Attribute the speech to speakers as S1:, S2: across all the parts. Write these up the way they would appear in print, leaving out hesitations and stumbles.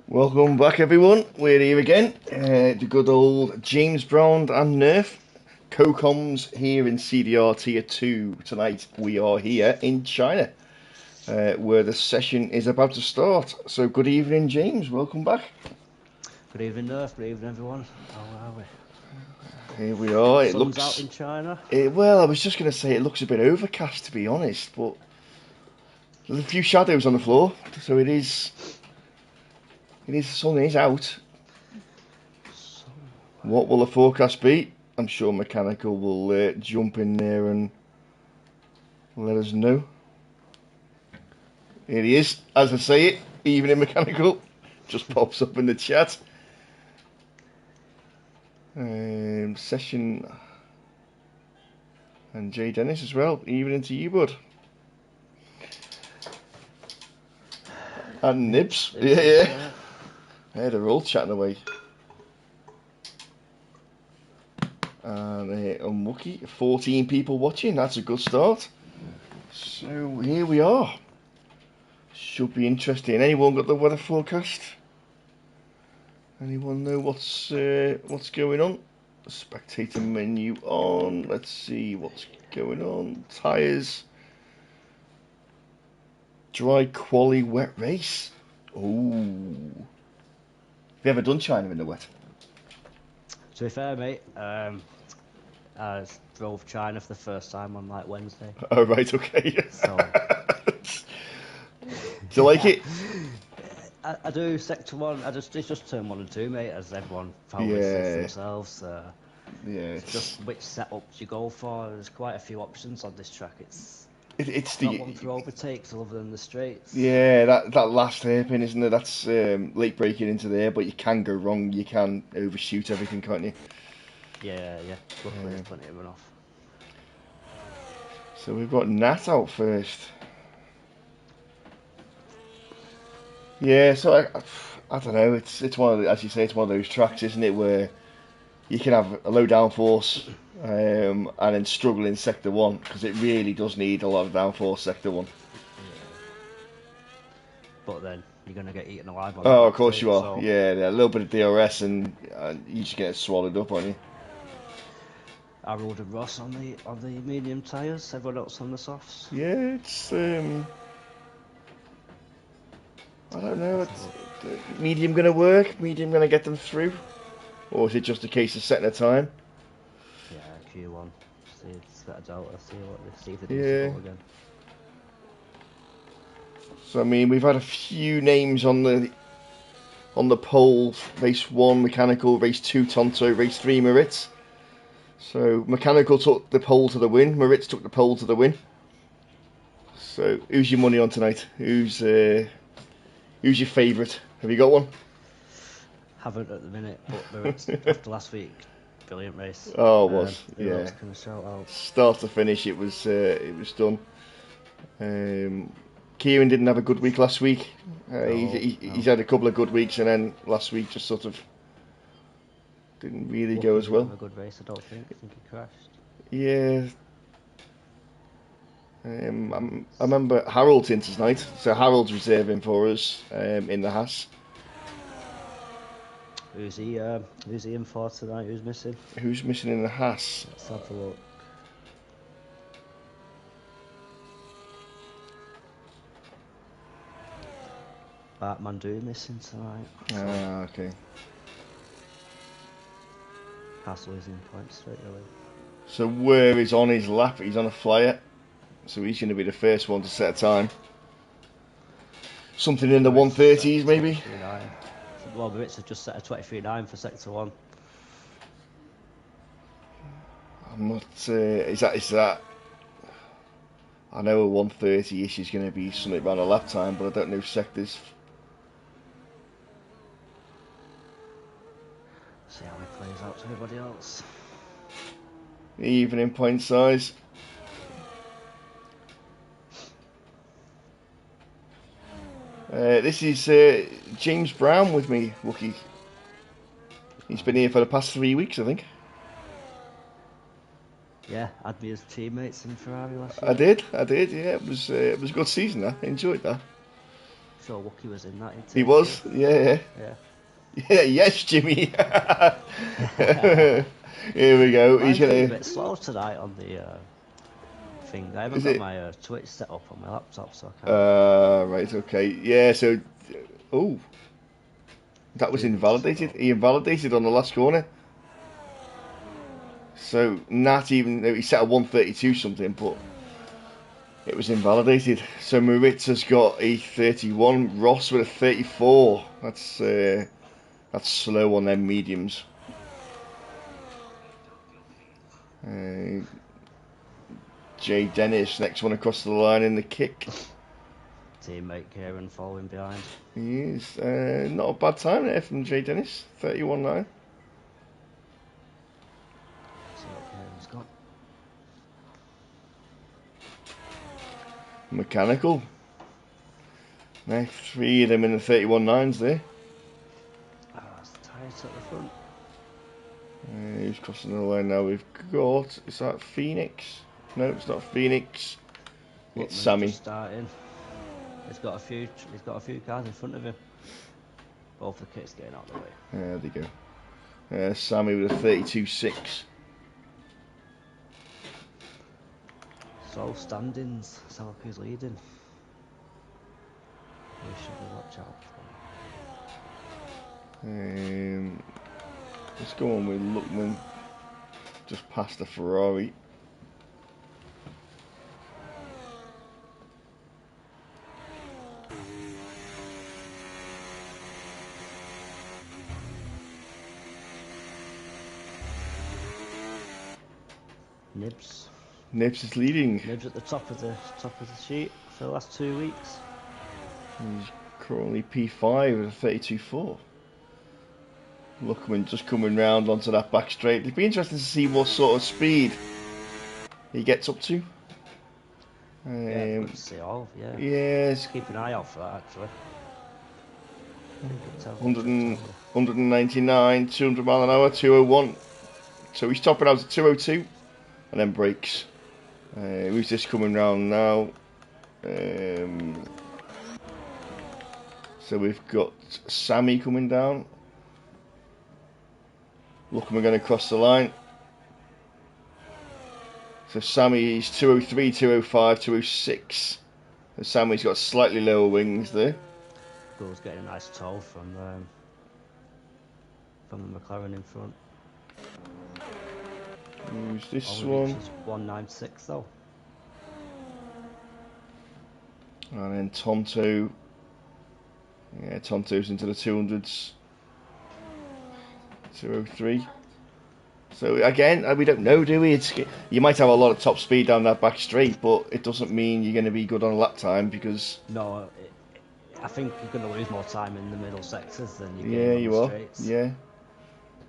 S1: Welcome back, everyone. We're here again. The good old James Brown and Nerf co-coms here in CDR Tier 2. Tonight we are here in China, where the session is about to start. So good evening, James. Welcome back.
S2: Good evening, Nerf. Good evening, everyone. How are we?
S1: Here we are. It
S2: Sun's
S1: looks
S2: out in China.
S1: well. I was just going to say it looks a bit overcast, to be honest, but there's a few shadows on the floor, so it is. The sun is out. What will the forecast be? I'm sure Mechanical will jump in there and let us know. Here he is, as I say it, evening Mechanical. Just pops up in the chat. Session and Jay Dennis as well. Evening to you, bud. And Nibs. Yeah. Yeah, they're all chatting away. And unlucky, 14 people watching. That's a good start. So here we are. Should be interesting. Anyone got the weather forecast? Anyone know what's going on? Spectator menu on. Let's see what's going on. Tyres. Dry quali wet race. Ooh. Have you ever done China in the wet?
S2: To be fair, mate, I drove China for the first time on like Wednesday.
S1: Oh, right, okay.
S2: So,
S1: do you like it?
S2: I do Sector 1. It's just turn 1 and 2, mate, as everyone probably says themselves.
S1: Yeah,
S2: it's just which setups you go for. There's quite a few options on this track. It's
S1: not
S2: one for overtakes other than the straights.
S1: Yeah, that last hairpin, isn't it? That's late braking into there, but you can go wrong. You can overshoot everything, can't you?
S2: Yeah. Luckily, there's plenty of runoff.
S1: So we've got Nat out first. Yeah, so I don't know. It's one of as you say, it's one of those tracks, isn't it, where you can have a low downforce and then struggle in Sector 1 because it really does need a lot of downforce Sector 1.
S2: Yeah. But then you're going to get eaten alive on
S1: Oh, of course
S2: stage,
S1: you are.
S2: so.
S1: Yeah, a little bit of DRS and you just get swallowed up, aren't you?
S2: Harold and Ross on the medium tyres, everyone else on the softs.
S1: Yeah, it's I don't know. Medium going to work? Medium going to get them through? Or is it just a case of setting a time?
S2: Yeah, Q1. See that Delta. See if they do it again.
S1: So I mean, we've had a few names on the pole. Race 1 Mechanical, Race 2 Tonto, Race 3 Moritz. So Mechanical took the pole to the win. Moritz took the pole to the win. So who's your money on tonight? Who's your favourite? Have you got one?
S2: Haven't at the minute, but Moritz after last week, brilliant race.
S1: Oh, it was.
S2: Who else can I shout out?
S1: Start to finish, it was done. Kieran didn't have a good week last week. He's had a couple of good weeks, and then last week just sort of didn't really go as well.
S2: Have a good race, I don't think. I think he crashed.
S1: Yeah. I remember Harold's in tonight, so Harold's reserving for us in the Haas.
S2: Who's he in for tonight? Who's missing?
S1: Who's missing in the Haas?
S2: Let's have a look. Bart Mandu missing tonight.
S1: Ah, okay.
S2: Haas losing points straight away.
S1: So where is on his lap? He's on a flyer, so he's going to be the first one to set a time. Something in the 130s, maybe.
S2: Well, Moritz have just set a 23.9 for Sector 1.
S1: I'm not. Is that? I know a 130-ish is going to be something around a lap time, but I don't know sectors.
S2: See how it plays out to everybody else.
S1: Even in point size. This is James Brown with me, Wookie. He's been here for the past 3 weeks, I think.
S2: Yeah, had me as teammates in Ferrari last year.
S1: I did. Yeah, it was a good season. I enjoyed that.
S2: sure Wookie was in that.
S1: He was, yeah.
S2: Yeah.
S1: Yeah, yes, Jimmy. Here we go. He's
S2: Mine's been a
S1: gonna.
S2: bit slow tonight on the thing. I haven't
S1: Is
S2: got
S1: it?
S2: my Twitch set up on my laptop, so I can't.
S1: Right. Okay. Yeah. So, oh, that was
S2: Doing it
S1: invalidated.
S2: slow.
S1: He invalidated on the last corner. So Nat, even though he set a 132 something, but it was invalidated. So Maritza's got a 31. Ross with a 34. That's slow on them mediums. Jay Dennis, next one across the line in the kick.
S2: Teammate Kieran following behind.
S1: He is not a bad time there from Jay Dennis. 31.9.
S2: See what Kieran's got.
S1: Mechanical. Now 3 of them in the 31.9s there.
S2: That's tight at the front.
S1: Who's crossing the line now? We've got, is that Phoenix? No, it's not Phoenix. It's
S2: Lookman's
S1: Sammy.
S2: just starting. He's got a few cars in front of him. Both the kits getting out of the way.
S1: There they go. Sammy with a 32.6.
S2: So standings, Salky's leading. We should watch out for.
S1: Let's go on with Lookman. Just past the Ferrari. Nibs is leading.
S2: Nibs at the top of the sheet for the last 2 weeks.
S1: He's currently P5 with a 32.4. Lookman just coming round onto that back straight. It'd be interesting to see what sort of speed he gets up to.
S2: Yeah, good to see all. Yeah.
S1: Yes.
S2: Keep an eye out for that actually.
S1: 199, 200 mile an hour, 201. So he's topping out at 202 and then brakes. Who's this coming round now? So we've got Sammy coming down. Look, we're going to cross the line. So Sammy's 203, 205, 206. And Sammy's got slightly lower wings there.
S2: Goes getting a nice toe from the McLaren in front.
S1: Who's this
S2: Only
S1: one?
S2: 196 though.
S1: And then Tonto. Yeah, Tonto's into the 200s. 203. So again, we don't know, do we? You might have a lot of top speed down that back straight, but it doesn't mean you're going to be good on a lap time because...
S2: No, I think you're going to lose more time in the middle sectors than you
S1: yeah,
S2: gain on
S1: you
S2: the
S1: are.
S2: straights.
S1: Yeah.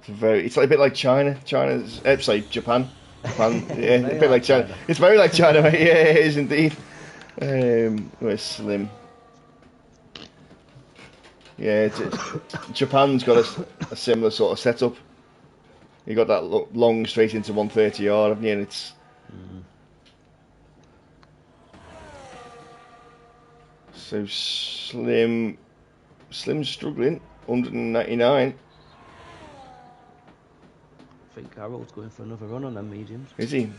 S1: It's like a bit like China. China's, sorry, Japan. Japan, yeah, a bit like China. It's very like China, mate. Yeah, it is indeed. Where's Slim? Yeah, Japan's got a similar sort of setup. You got that long straight into 130R, haven't you? And it's so Slim's struggling. 199.
S2: I think Harold's going for another run on them mediums.
S1: Is he?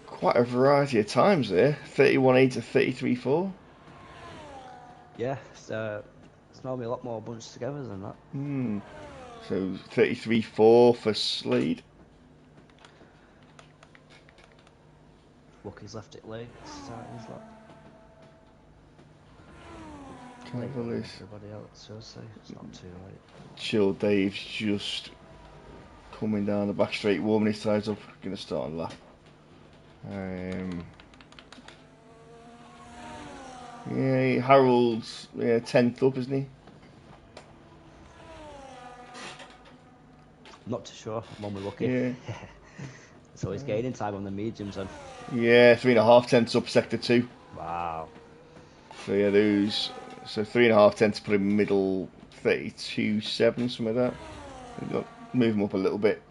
S1: Quite a variety of times there. 31.8 to 33.4.
S2: Yeah, it's normally a lot more bunched together than that.
S1: So 33.4 for Slade.
S2: Wookie's left it late, starting his lap. Everybody else, so I'd say it's not too late.
S1: Chill Dave's just coming down the back straight, warming his tyres up, going to start on lap. Yeah, Harold's 10th up, isn't he?
S2: Not too sure. I'm on with Wookie.
S1: Yeah.
S2: So he's gaining time on the mediums then.
S1: Yeah, 3.5 tenths up sector 2.
S2: Wow.
S1: So yeah, those. So 3.5 tenths put him middle 32.7, something like that. Move him up a little bit.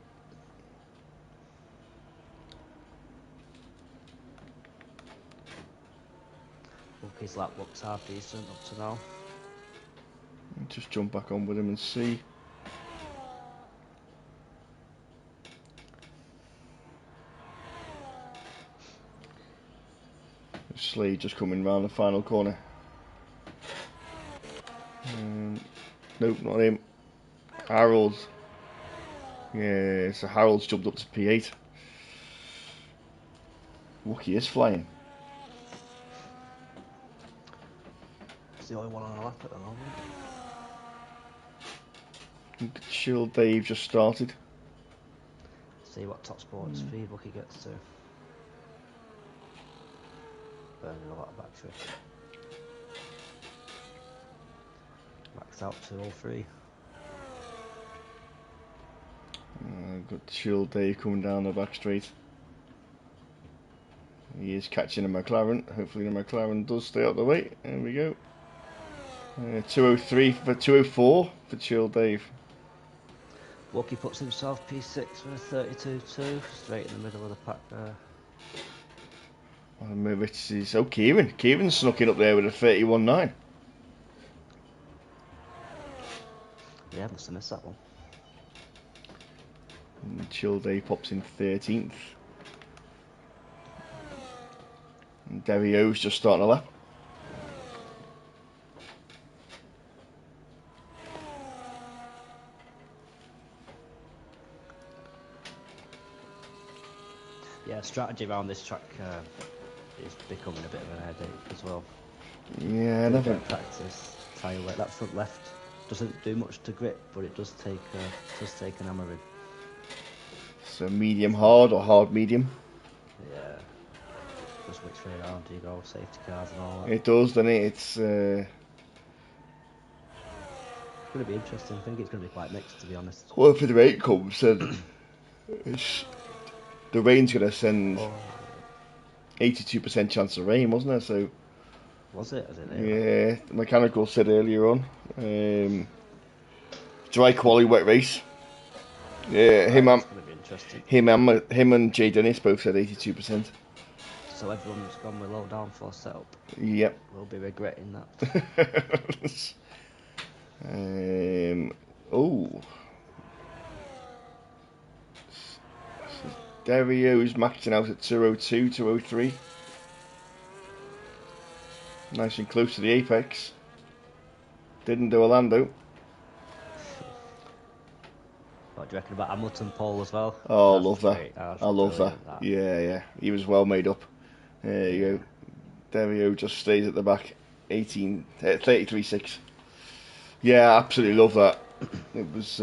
S2: Wookie's lap looks half decent up to now.
S1: Just jump back on with him and see. Slade just coming round the final corner. Nope, not him. Harold. Yeah, so Harold's jumped up to P8. Wookie is flying.
S2: It's the only one on the lap at the moment.
S1: Chill Dave just started.
S2: See what top sport speed Wookie gets to. Burning a lot of battery. Max out 203.
S1: Got Chill Dave coming down the back straight. He is catching a McLaren. Hopefully the McLaren does stay out the way. There we go. 203 for 204 for Chill Dave.
S2: Wookie puts himself P6 for a 32.2, straight in the middle of the pack there.
S1: Which is Kieran. Kieran snuck in up there with a 31.9.
S2: Yeah, must have missed that one.
S1: And Chill Dave pops in 13th. And Derry O's just starting a lap.
S2: Yeah, strategy around this track is becoming a bit of an headache as well.
S1: Yeah, never.
S2: Practice tyre weight. That front left doesn't do much to grip, but it does take an hammering.
S1: So medium hard or hard medium?
S2: Yeah. Just which way around do you go? Safety cars and all that.
S1: It does, doesn't it? It's
S2: going to be interesting. I think it's going to be quite mixed, to be honest.
S1: well, if the rain comes, then the rain's going to send 82% chance of rain, wasn't it? So
S2: was it? I didn't know.
S1: Yeah, the mechanical said earlier on. Dry quali, wet race. Yeah,
S2: Right,
S1: him
S2: that's going to be interesting.
S1: him and Jay Dennis both said 82%.
S2: So everyone's gone with low downforce setup.
S1: Yep.
S2: We'll be regretting that.
S1: Oh. Dario's maxing out at 202, 203. Nice and close to the apex. Didn't do Orlando.
S2: What do you reckon about Hamilton pole as well?
S1: Oh, I love that.
S2: That's
S1: I love that. Yeah. He was well made up. There you go. Dario just stays at the back. 33.6. Yeah, absolutely love that. It was.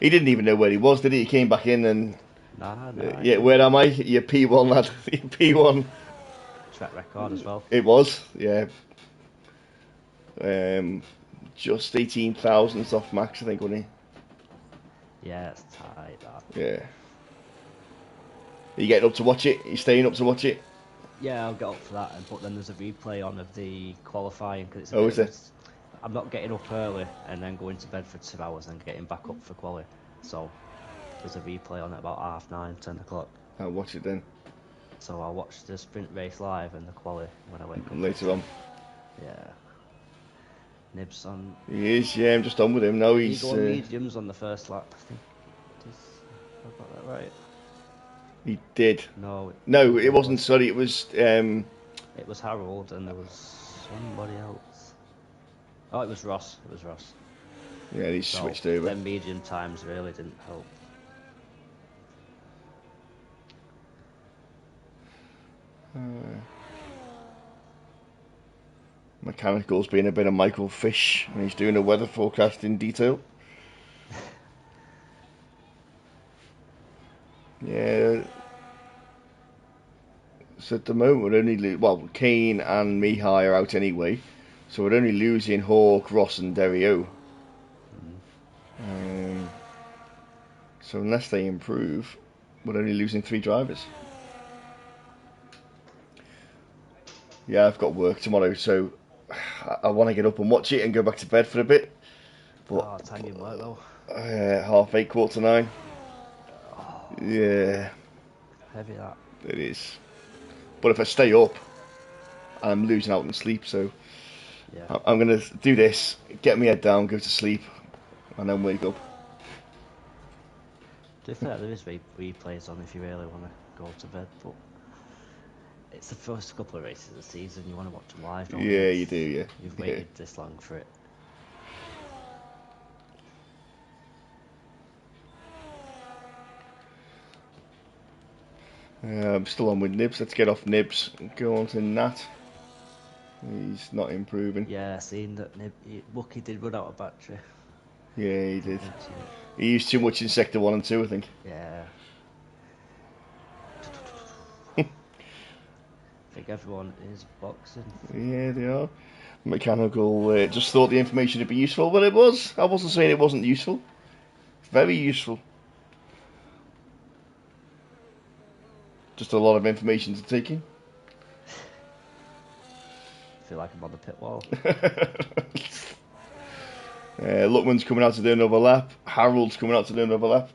S1: He didn't even know where he was, did he? He came back in and.
S2: Nah.
S1: Yeah, where am I? Your P1 lad. Your P1.
S2: Track record as well.
S1: It was, yeah. Just 18 thousandths off max, I think, wasn't
S2: he? Yeah, it's tight, that.
S1: Yeah. Are you getting up to watch it? Are you staying up to watch it?
S2: Yeah, I'll get up for that, but then there's a replay on of the qualifying. Cause it's
S1: is it?
S2: I'm not getting up early and then going to bed for 2 hours and getting back up for quali. So there's a replay on at about 9:30, 10 o'clock.
S1: I'll watch it then.
S2: So I'll watch the sprint race live and the quali when I wake up.
S1: Later on.
S2: Yeah. Nibs on.
S1: He is, yeah, I'm just on with him now. He's
S2: going mediums on the first lap, I think. I got that right.
S1: He did.
S2: No,
S1: it wasn't. Sorry, it was.
S2: It was Harold, and there was somebody else. Oh, it was Ross.
S1: Yeah, he switched over.
S2: Then medium times really didn't help.
S1: Mechanical's being a bit of Michael Fish, and he's doing a weather forecast in detail. Yeah. So at the moment, we're only Kane and Mihai are out anyway, so we're only losing Hawk, Ross, and Derio. So unless they improve, we're only losing 3 drivers. Yeah, I've got work tomorrow, so I want to get up and watch it and go back to bed for a bit.
S2: But time you work though?
S1: 8:30, 8:45. Yeah.
S2: Heavy that.
S1: It is. But if I stay up, I'm losing out on sleep. So
S2: Yeah.
S1: I'm going to do this, get my head down, go to sleep, and then wake up.
S2: To be fair, there is replays on if you really want to go to bed, but it's the first couple of races of the season. You want to watch them live, don't you?
S1: Yeah, you do, yeah.
S2: You've
S1: Yeah.
S2: waited this long for it.
S1: I'm still on with Nibs. Let's get off Nibs and go on to Nat. He's not improving.
S2: Yeah, seeing that Wookie did run out of battery.
S1: Yeah, he did.
S2: Mention it.
S1: He used too much in Sector 1 and 2, I think.
S2: Yeah. I think everyone is boxing.
S1: Yeah, they are. Mechanical just thought the information would be useful. Well, it was. I wasn't saying it wasn't useful. Very useful. Just a lot of information to take in.
S2: I feel like I'm on the pit wall.
S1: Luckman's coming out to do another lap. Harold's coming out to do another lap.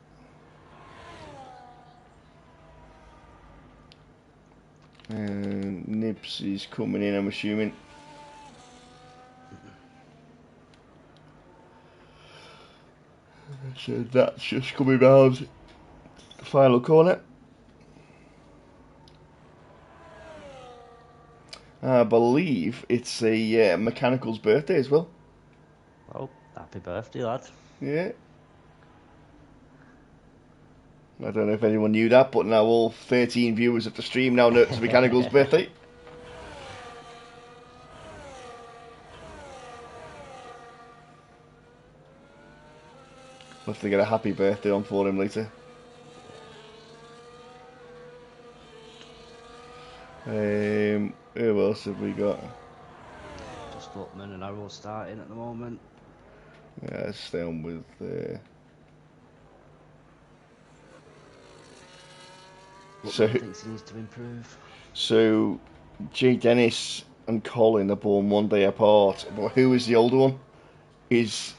S1: And Nibs is coming in, I'm assuming. So that's just coming round the final corner. I believe it's a Mechanical's birthday as well.
S2: Oh, happy birthday, lad.
S1: Yeah. I don't know if anyone knew that, but now all 13 viewers of the stream now know it's Mechanical's birthday. We'll have to get a happy birthday on for him later. Who else have we got?
S2: Just Luckman and Arrow starting at the moment.
S1: Yeah, let's stay on with...
S2: Luckman thinks he needs to improve.
S1: So, Jay Dennis and Colin are born one day apart. But who is the older one? Is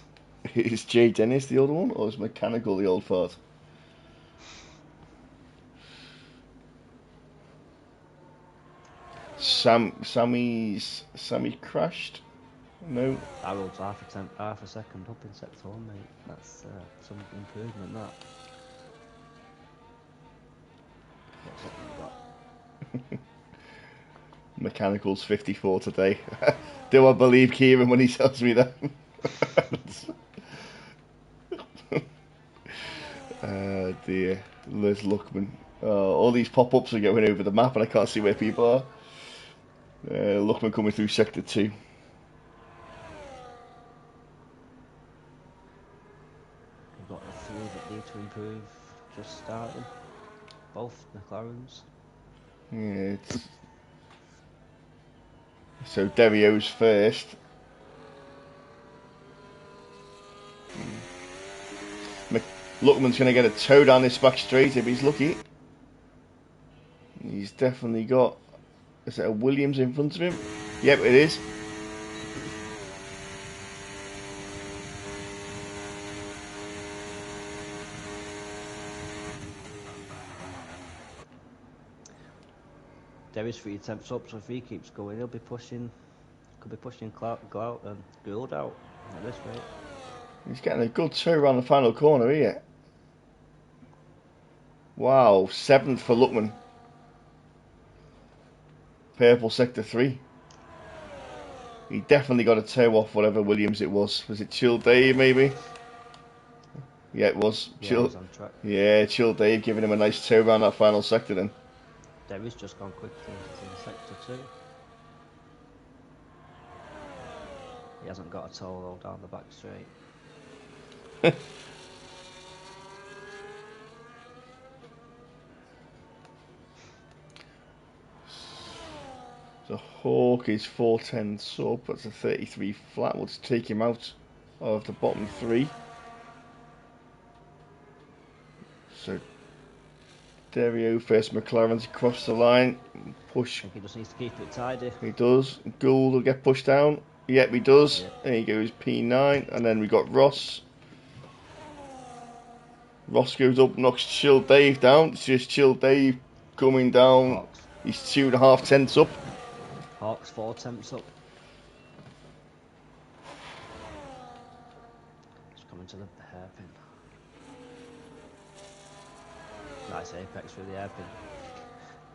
S1: Jay Dennis the older one, or is Mechanical the old fart? Sammy crashed? No.
S2: Arrow's half a second up in sector 1, mate. That's some improvement, that. What's got?
S1: Mechanical's 54 today. Do I believe Kieran when he tells me that? Dear. Liz Luckman. All these pop-ups are going over the map and I can't see where people are. Luckman coming through sector 2.
S2: We've got the three that need to improve just starting. Both McLarens.
S1: Yeah, so Derrio's first. Luckman's going to get a toe down this back straight if he's lucky. He's definitely got... Is it a Williams in front of him? Yep, it is.
S2: Derry's 3 attempts up, so if he keeps going, he'll be pushing. Could be pushing Gould out at this rate.
S1: He's getting a good toe around the final corner here. Wow, 7th for Luckman. Purple sector 3. He definitely got a toe off whatever Williams it was. Was it Chill Dave maybe? Yeah, it was.
S2: Yeah,
S1: Chill.
S2: he's on track.
S1: Yeah, Chill Dave giving him a nice toe around that final sector then.
S2: Derry's just gone quickly into sector 2. He hasn't got a toe though down the back straight.
S1: So Hawk is 410 sub, that's a 33 flat. We'll just take him out of the bottom 3. So Derio first, McLaren's across the line. Push.
S2: I think he just needs to keep it tidy.
S1: He does. Gould will get pushed down. Yep, he does.
S2: Yep.
S1: There he goes, P9. And then we got Ross. Ross goes up, knocks Chill Dave down. It's just Chill Dave coming down.
S2: Hawks.
S1: He's 2.5 tenths up.
S2: Hawks 4 temps up. Just coming to the hairpin. Nice apex through the hairpin.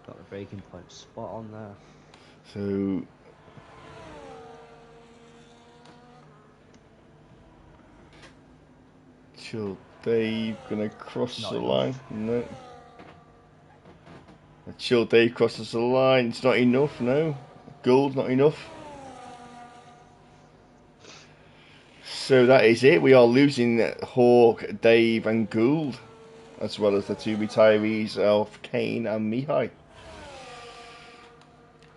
S2: Got the breaking point spot on there.
S1: So Chill Dave gonna cross
S2: Not
S1: the
S2: enough.
S1: line. No. Chill Dave crosses the line. It's not enough. No. Gold not enough. So that is it. We are losing Hawk, Dave, and Gould, as well as the two retirees of Kane and Mihai.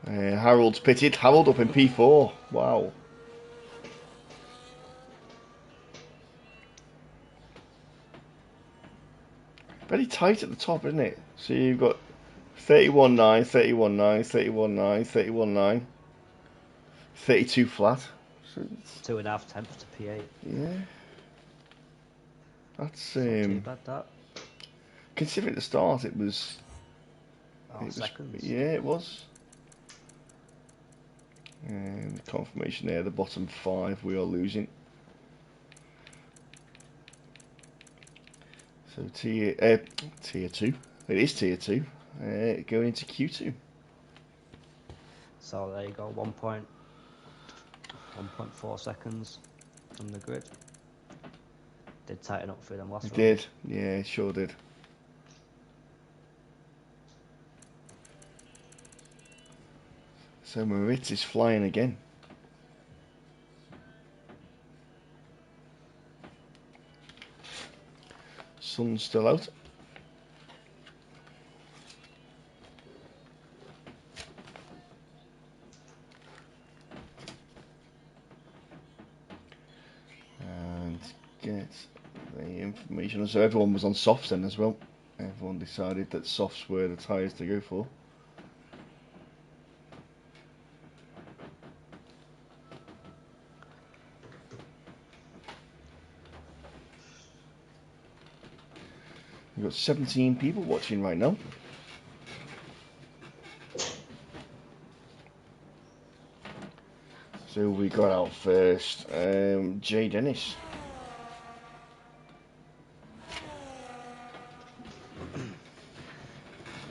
S1: Harold's pitted. Harold up in P4. Wow. Very tight at the top, isn't it? So you've got 31-9, 31-9, 31-9, 31-9, 32 flat. So
S2: 2.5 temps to P8.
S1: yeah. That's
S2: Not too bad, that.
S1: considering at the start it was.
S2: Seconds.
S1: Yeah, it was. And confirmation there, the bottom 5 we are losing. So tier 2. It is tier 2. Going into Q2.
S2: So there you go, 1.4 seconds from the grid. Did tighten up for them last round.
S1: Did, yeah, it sure did. So Moritz is flying again. Sun's still out. And get the information. So everyone was on softs then as well. Everyone decided that softs were the tyres to go for. We've got 17 people watching right now. So we got out first, Jay Dennis.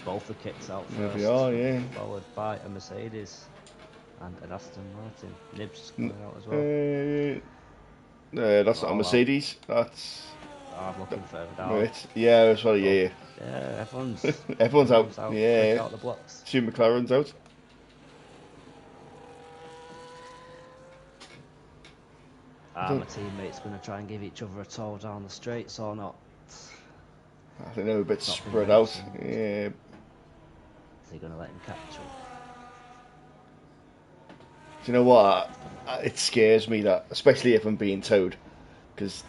S2: Both the kits out first.
S1: There we are, yeah.
S2: Followed by a Mercedes and an Aston Martin. Nibs coming out as well.
S1: That's not a Mercedes. That's.
S2: I'm looking further down.
S1: Right. Yeah, that's right. Yeah.
S2: Yeah,
S1: everyone's out. Yeah.
S2: Out the blocks.
S1: 2 McLarens out.
S2: My teammates going to try and give each other a tow down the straights or not?
S1: I think they're a bit spread out. Yeah.
S2: They're going to let him catch up.
S1: Do you know what? It scares me that, especially if I'm being towed, because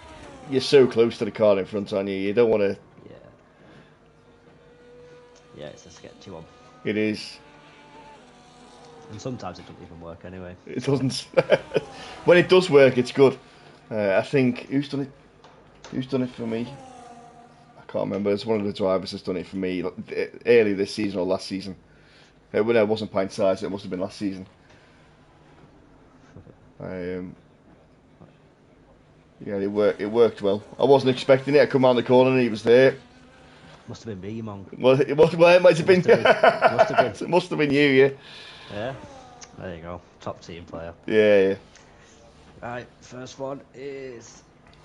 S1: you're so close to the car in front, aren't you? You don't want to.
S2: Yeah, it's a sketchy one.
S1: It is.
S2: And sometimes it doesn't even work anyway.
S1: It doesn't. When it does work, it's good. I think who's done it? Who's done it for me? I can't remember. It's one of the drivers that's done it for me early this season or last season. Well, no, it wasn't pint size. It must have been last season. Yeah, it worked well. I wasn't expecting it. I come around the corner and he was there.
S2: Must have been me, Monk.
S1: Well, it might have been.
S2: Must have been.
S1: It must have been you, yeah.
S2: Yeah. There you go. Top team player.
S1: Yeah.
S2: Right, first one is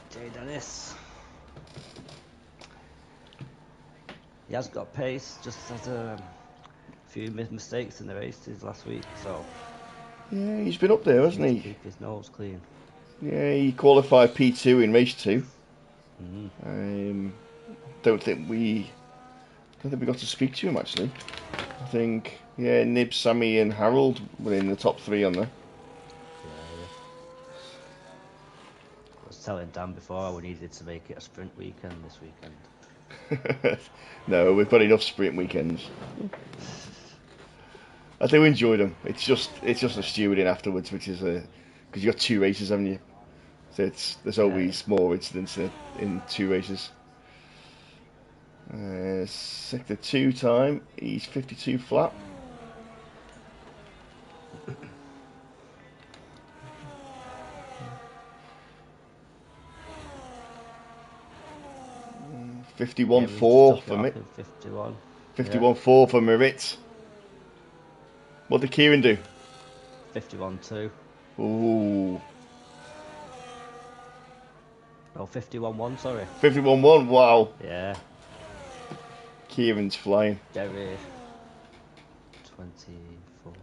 S2: Jay Dennis. He has got pace, just had a few mistakes in the races last week, so.
S1: Yeah, he's been up there, hasn't he?
S2: Keep his nose clean.
S1: Yeah, he qualified P2 in race 2.
S2: Mm-hmm.
S1: Don't think we got to speak to him actually. I think Nib, Sammy, and Harold were in the top 3 on there.
S2: Yeah. I was telling Dan before we needed to make it a sprint weekend this weekend.
S1: No, we've got enough sprint weekends. I do enjoy them. It's just a stewarding afterwards, which is because you got 2 races, haven't you? So there's always more incidents in 2 races. Sector 2 time, he's 52 flat. 51-4 for me.
S2: 51.
S1: 51-4 for Merit. What did Kieran do?
S2: 51-2.
S1: Ooh.
S2: Oh, 51-1, sorry.
S1: 51-1, wow.
S2: Yeah.
S1: Kieran's flying.
S2: Derry. 24.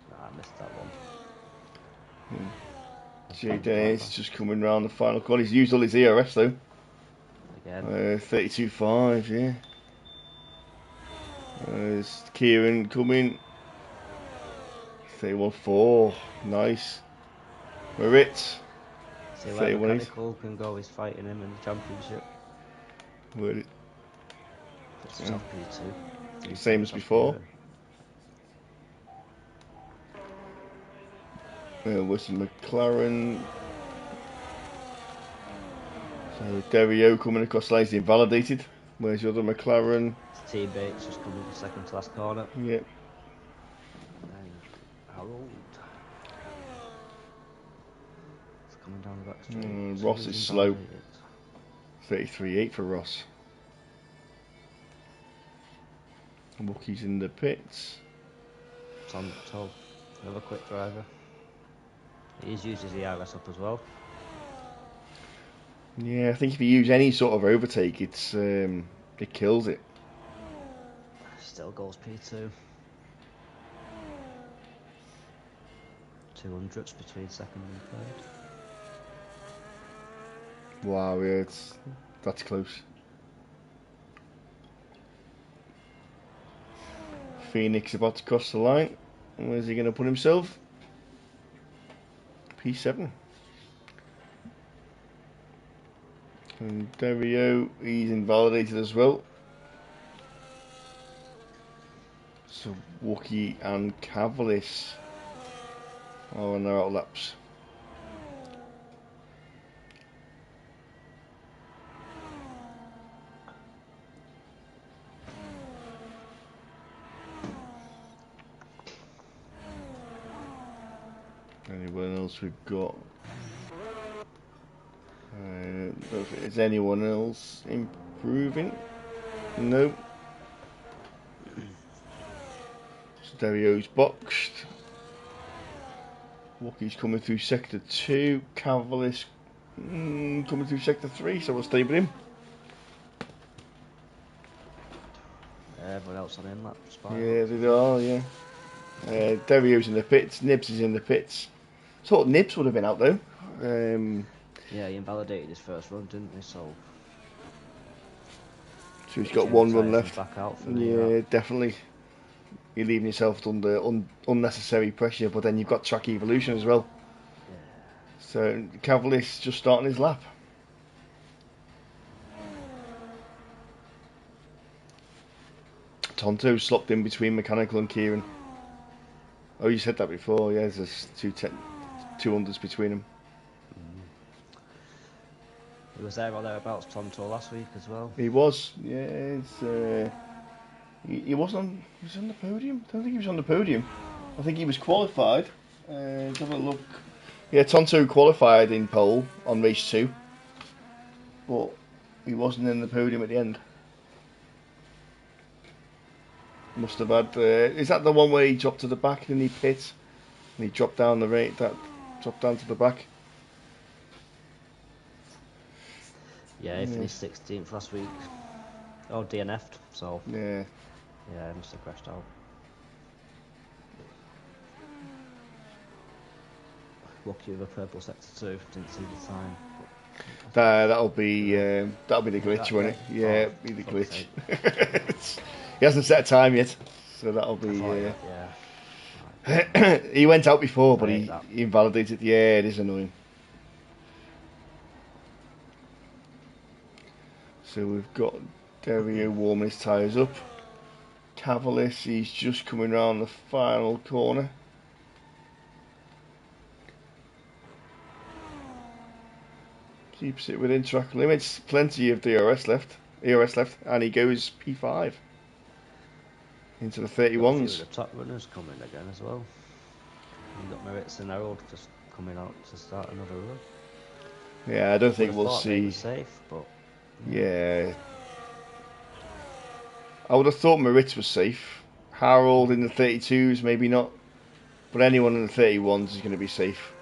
S2: Nah, I missed that one.
S1: Jay Dennis just coming round the final corner. He's used all his ERS though.
S2: Again.
S1: 32.5, yeah. There's Kieran coming. 31-4, nice. Merit.
S2: See where Mechanical can go, he's fighting him in the championship.
S1: Where it?
S2: Puts us off P2.
S1: Same as before. Western McLaren. So Derio coming across the line, he's invalidated. Where's the other McLaren?
S2: T Bates just coming the second to last corner.
S1: Yep.
S2: And Harold. It's coming down the back straight.
S1: Ross is slow. 33.8 for Ross. Wookie's in the pits.
S2: Tonto, another quick driver. He's used his ERS up as well.
S1: Yeah, I think if you use any sort of overtake, it kills it.
S2: Still goes P2. 200s between second and third.
S1: Wow, yeah, that's close. Phoenix about to cross the line. Where's he going to put himself? P7. And Derio, he's invalidated as well. So Wookie and Cavalis are on their out laps. Anyone else we've got? Is anyone else improving? No. Stereo's boxed. Wookie's coming through sector 2. Cavalis coming through sector 3, so we'll stay with him.
S2: Everyone else on in lap spot.
S1: Yeah, they are, yeah. Derio's in the pits. Nibs is in the pits. Thought Nibs would have been out though.
S2: Yeah, he invalidated his first run, didn't he? So
S1: he's got one run left.
S2: Back out for
S1: yeah, definitely. You're leaving yourself under unnecessary pressure, but then you've got track evolution as well.
S2: Yeah.
S1: So Cavalis just starting his lap. Tonto slopped in between Mechanical and Kieran. Oh, you said that before. Yeah, there's two unders between them.
S2: He was there or thereabouts, Tonto, last week as well.
S1: He was. Yeah, he was on. He was on the podium. I don't think he was on the podium. I think he was qualified. Let's have a look. Yeah, Tonto qualified in pole on race 2, but he wasn't in the podium at the end. Must have had. Is that the one where he dropped to the back and he pit and he dropped down the rate? That dropped down to the back.
S2: Yeah, he finished 16th last week. Oh, DNF'd, so.
S1: Yeah.
S2: Yeah, he must have crashed out. Wookie with a purple sector 2, didn't see the time.
S1: That'll be the glitch, won't it? Yeah, be the glitch. He hasn't set a time yet, so that'll be.
S2: Yeah.
S1: He went out before, but he invalidated. Yeah, it is annoying. So we've got Derio warming his tyres up. Cavalis, he's just coming round the final corner. Keeps it within track limits. Plenty of ERS left, and he goes P5 into the 31s.
S2: Got a few of the top runners coming again as well. You've got Meritz and Harold just coming out to start another run.
S1: Yeah, I don't think we'll see.
S2: Safe, but
S1: yeah, I would have thought Moritz was safe. Harold in the 32s, maybe not. But anyone in the 31s is going to be safe.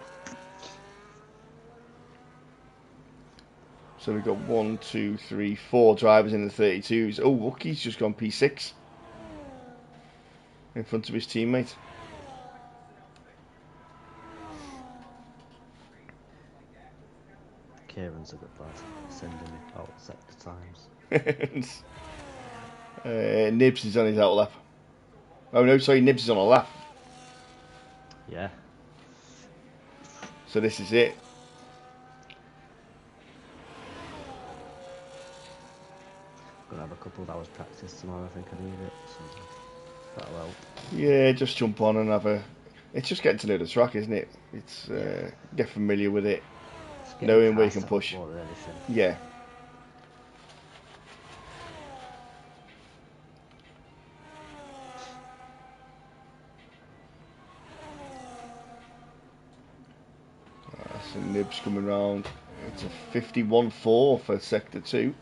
S1: So we've got 1, 2, 3, 4 drivers in the 32s. Oh, Wookie's just gone P6 in front of his teammate.
S2: Kieran's a good lad, sending me out sector times.
S1: Nibs is on his out lap. Oh no, sorry, Nibs is on a lap.
S2: Yeah.
S1: So this is it.
S2: Gonna have a couple of hours practice tomorrow. I think I need it. So that'll help.
S1: Yeah, just jump on and have a. It's just getting to know the track, isn't it? It's get familiar with it, knowing where you can push. Yeah. So Nibs coming round. It's a 51.4 for sector 2.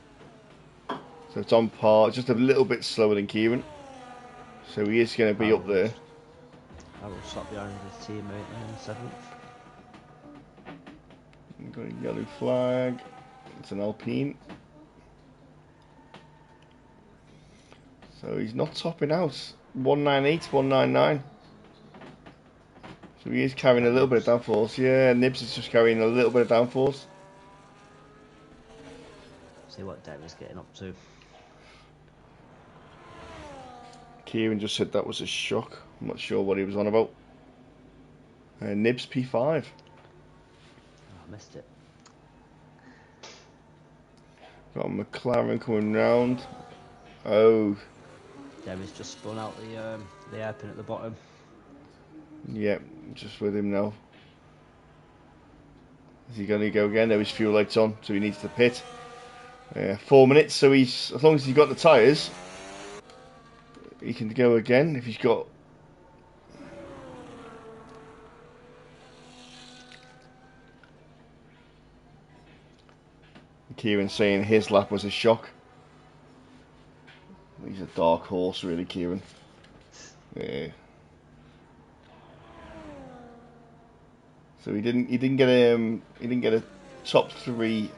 S1: So it's on par, just a little bit slower than Kieran. So he is going to be up there.
S2: I will stop behind his teammate in 7th.
S1: Got a yellow flag. It's an Alpine. So he's not topping out. 198, 199. So he is carrying a little bit of downforce. Yeah, Nibs is just carrying a little bit of downforce.
S2: See what Devin's getting up to.
S1: Kieran just said that was a shock. I'm not sure what he was on about. Nibs P5.
S2: Oh, I missed it.
S1: Got a McLaren coming round. Oh.
S2: Devin's just spun out the hairpin at the bottom.
S1: Yep, just with him now. Is he going to go again? No, his fuel light's on, so he needs to pit. 4 minutes, so he's as long as he's got the tyres, he can go again if he's got. Kieran saying his lap was a shock. He's a dark horse, really, Kieran. Yeah. So he didn't get a top 3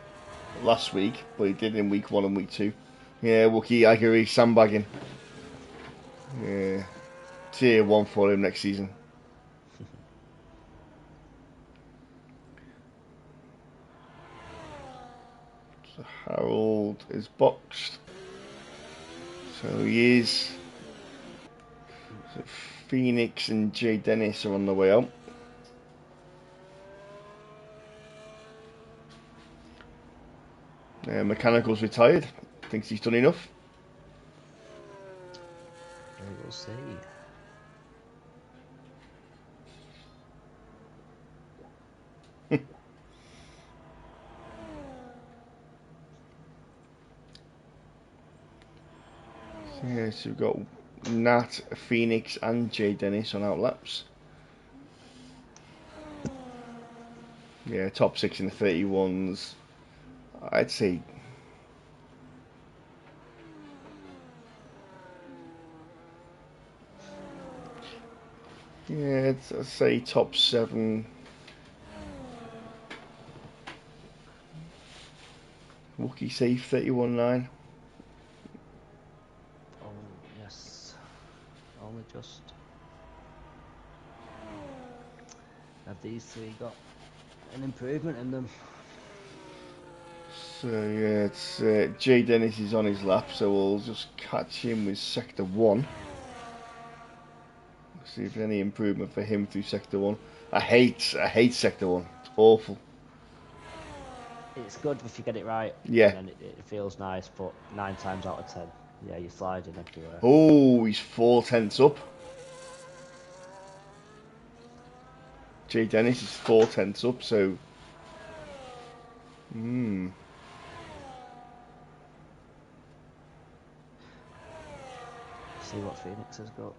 S1: last week, but he did in week 1 and week 2. Yeah, Wookie, I agree, sandbagging. Yeah, tier 1 for him next season. So Harold is boxed. So he is. So Phoenix and Jay Dennis are on the way out. Mechanical's retired. Thinks he's done enough.
S2: We will see.
S1: Yeah, so we've got Nat, Phoenix, and Jay Dennis on outlaps. Yeah, top 6 in the 31s. I'd say. Yeah, I'd say top 7. Wookie safe 31.9.
S2: Oh yes, only just. Have these 3 got an improvement in them?
S1: So yeah, it's Jay Dennis is on his lap, so we'll just catch him with sector 1. See if there's any improvement for him through sector 1. I hate sector 1. It's awful.
S2: It's good if you get it right.
S1: Yeah.
S2: And it feels nice, but 9 times out of 10, yeah, you're sliding everywhere.
S1: Oh, he's 4 tenths up. Jay Dennis is 4 tenths up, so.
S2: See what Phoenix has got.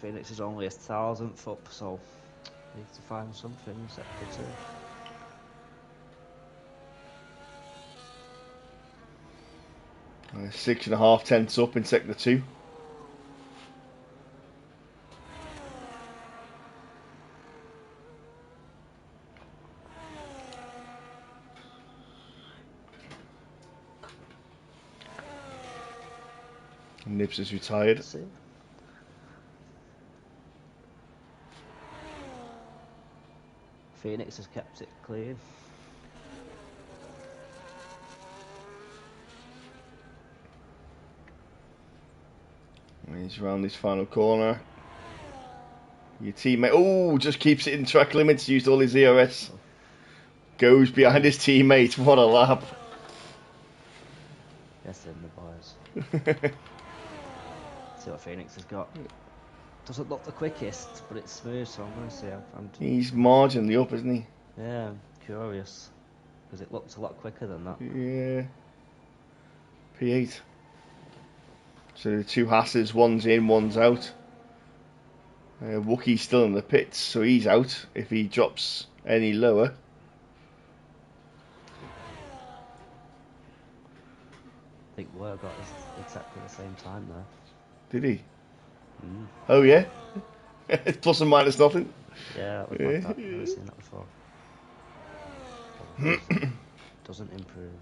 S2: Phoenix is only 1,000th up, so need to find something in sector 2.
S1: 6.5 tenths up in sector 2. Nibs is retired.
S2: See? Phoenix has kept it clean.
S1: He's around this final corner. Your teammate, oh, just keeps it in track limits, used all his ERS. Goes behind his teammate, what a lap.
S2: Yes, in the boys. See what Phoenix has got. Doesn't look the quickest, but it's smooth, so I'm going to say
S1: He's marginally up, isn't he?
S2: Yeah, I'm curious. Because it looks a lot quicker than that.
S1: Yeah. P8. So the two Hasses, one's in, one's out. Wookie's still in the pits, so he's out if he drops any lower.
S2: I think Ware got exactly the same time there.
S1: Did he?
S2: Mm.
S1: Oh yeah? Plus and minus nothing?
S2: Yeah, that was like that. I've never seen that before. Doesn't improve.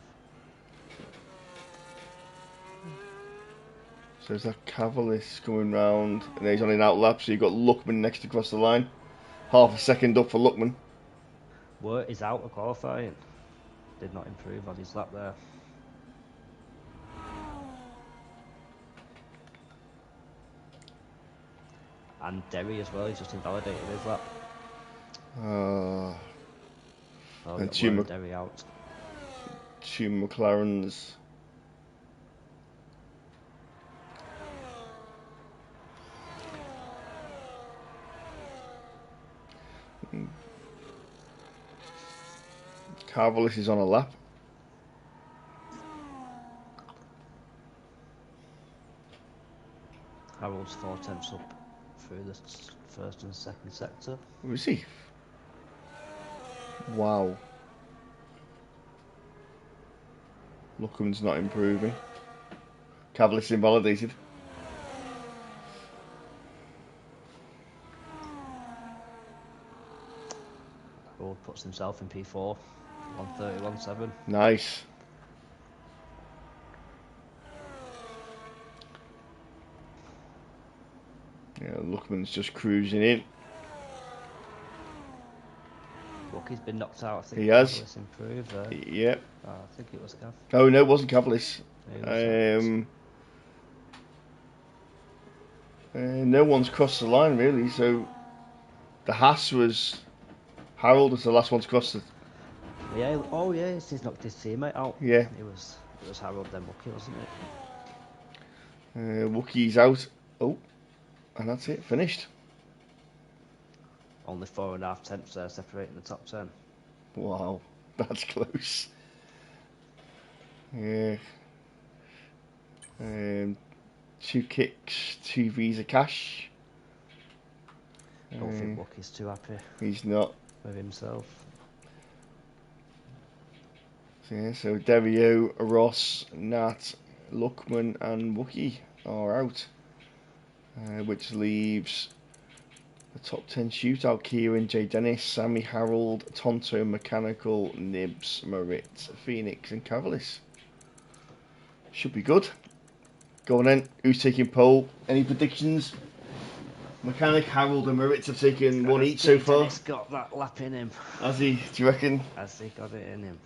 S1: So there's that Cavalis coming round, and he's on an out lap, so you've got Luckman next across the line. Half a second up for Luckman.
S2: Ware is out of qualifying. Did not improve on his lap there. And Derry as well, he's just invalidated his lap.
S1: And
S2: Derry out.
S1: Two McLarens. Carvelis is on a lap.
S2: Harold's 4 tenths up through the first and second sector.
S1: Was he? Wow. Luckman's not improving. Cavalis invalidated.
S2: Harold puts himself in P4. 1:31.7.
S1: Nice. Yeah, Luckman's just cruising in.
S2: Wookie's been knocked out. I think
S1: He has.
S2: Cavalis improved there.
S1: Yep.
S2: I think it was Gav.
S1: Oh no, it wasn't Cavalis. No one's crossed the line really, so the Haas was Harold was the last one to cross the.
S2: Yeah. Oh yeah, he's knocked his teammate out.
S1: Yeah.
S2: It was Harold then Wookie, wasn't it?
S1: Wookie's out. Oh, and that's it. Finished.
S2: Only 4.5 tenths there separating the top 10.
S1: Wow, that's close. Yeah. 2 kicks, 2 Visa cash.
S2: Don't think Wookie's too happy.
S1: He's not.
S2: With himself.
S1: So Devio, Ross, Nat, Luckman and Wookie are out. Which leaves the top 10 shootout: Kieran, Jay Dennis, Sammy, Harold, Tonto, Mechanical, Nibs, Marit, Phoenix and Cavalis. Should be good. Go on then, who's taking pole? Any predictions? Mechanic, Harold and Marit have taken one each so far.
S2: He's got that lap in him.
S1: Has he, do you reckon?
S2: Has he got it in him?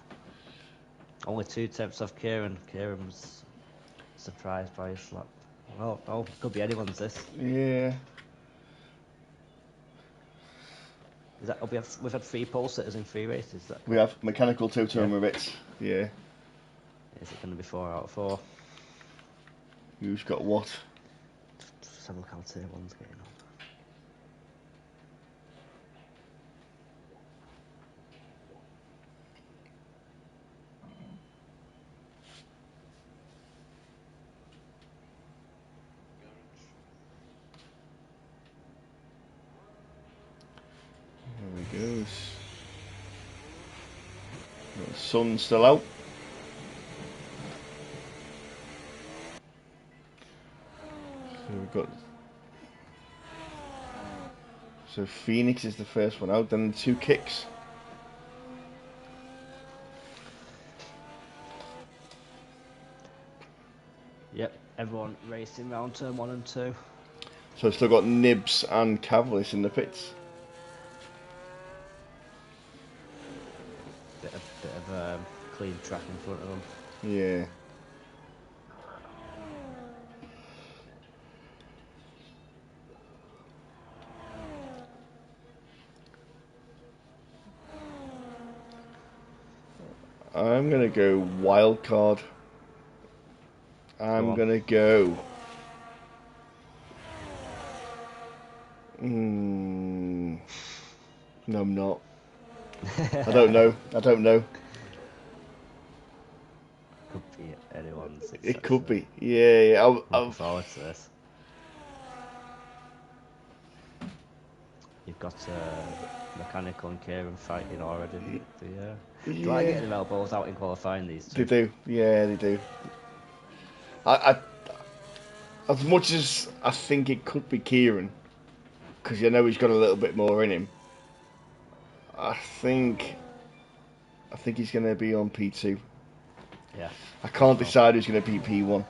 S2: Only 2 tenths off Kieran. Kieran was surprised by his lap. Oh, could be anyone's this.
S1: Yeah.
S2: Is that we've had 3 pole sitters in 3 races?
S1: We have Mechanical, Toto and Marit. Yeah.
S2: Is it going to be 4 out of 4?
S1: Who's got what?
S2: Just have a look how tier 1's getting on.
S1: There he goes. The sun's still out. So Phoenix is the first one out, then the 2 kicks.
S2: Yep, everyone racing round turn 1 and 2.
S1: So I've still got Nibs and Cavalis in the pits.
S2: Bit of clean track in front of them.
S1: Yeah. I'm gonna go wild card. I'm gonna go. No, I'm not. I don't know. I don't know.
S2: Could be anyone's.
S1: It could be. Yeah.
S2: Looking forward to this. You've got Mechanical and Kieran fighting already. Do I get their elbows out in qualifying these two?
S1: They do. Yeah, they do. I as much as I think it could be Kieran, because you know he's got a little bit more in him. I think he's going to be on P2.
S2: Yeah.
S1: I can't decide who's going to be P1.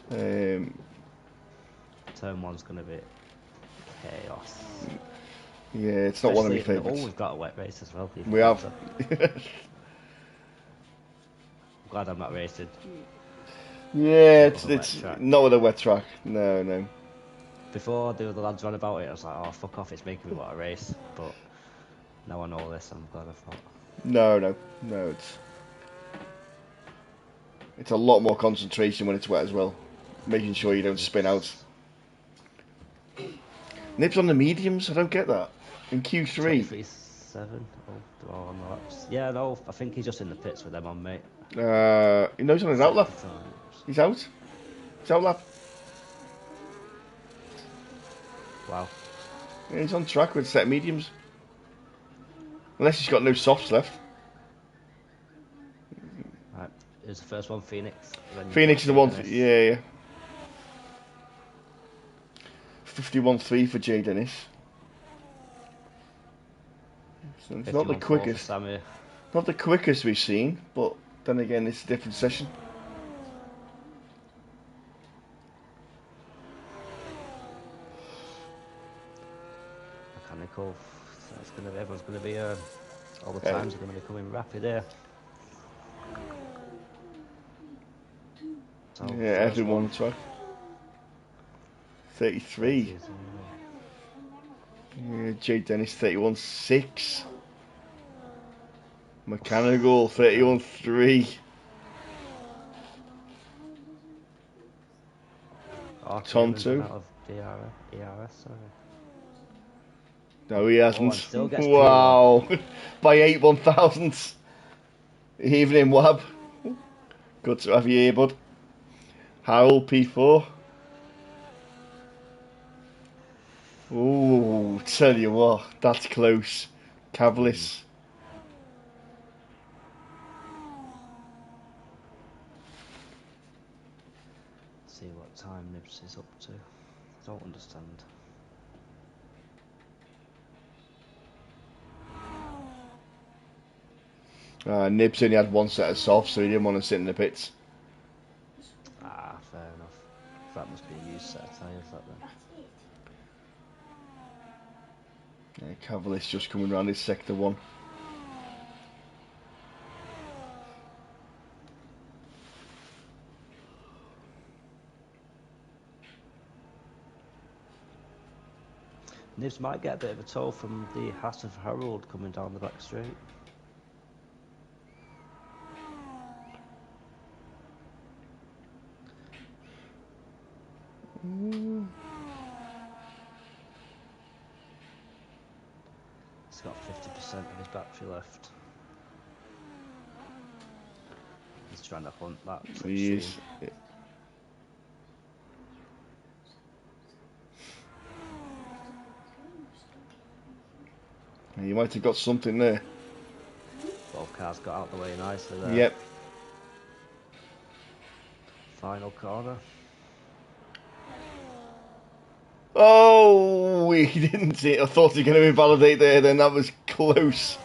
S2: Turn 1's going to be chaos.
S1: Yeah, it's not one of my
S2: Especially,
S1: favourites.
S2: we've got a wet race as well.
S1: We have.
S2: I'm glad I'm not racing.
S1: Yeah, it's not with a wet track. No.
S2: Before the other lads ran about it, I was like, oh, fuck off, it's making me want to race. But now I know this, I'm glad I thought.
S1: No, it's a lot more concentration when it's wet as well. Making sure you don't spin out. Nibs on the mediums, I don't get that. In Q3.
S2: 23.7. Oh, they're all on the laps. Yeah, no, I think he's just in the pits with them on, mate.
S1: He knows on his outlap. He's out. He's outlap.
S2: Wow.
S1: Yeah, he's on track with set mediums. Unless he's got no softs left.
S2: Right, here's the first one, Phoenix.
S1: Phoenix is the one. Yeah. 51.3 for Jay Dennis. So it's not the quickest. Not the quickest we've seen, but then again, it's a different session.
S2: Mechanical. So everyone's going to be all the times are going to be coming rapid here. So
S1: yeah, everyone track. 33. Yeah, Jay Dennis 31.6. Mechanical 31.3. Tonto. No, he hasn't. Wow. By 8 1,000ths. Evening, Wab. Good to have you here, bud. Harold P4. Ooh, tell you what, that's close. Cavalis.
S2: See what time Nibs is up to. I don't understand.
S1: Nibs only had one set of softs, so he didn't want to sit in the pits.
S2: Ah, fair enough. That must be a used set of tyres, that then.
S1: Yeah, Cavalis just coming around his sector 1.
S2: Nibs might get a bit of a toll from the Hass of Harold coming down the back straight. He's got 50% of his battery left. He's trying to hunt that.
S1: He is. You might have got something there.
S2: Both cars got out the way nicely there.
S1: Yep.
S2: Final corner.
S1: Oh, he didn't see it. I thought he was going to invalidate there, then that was close.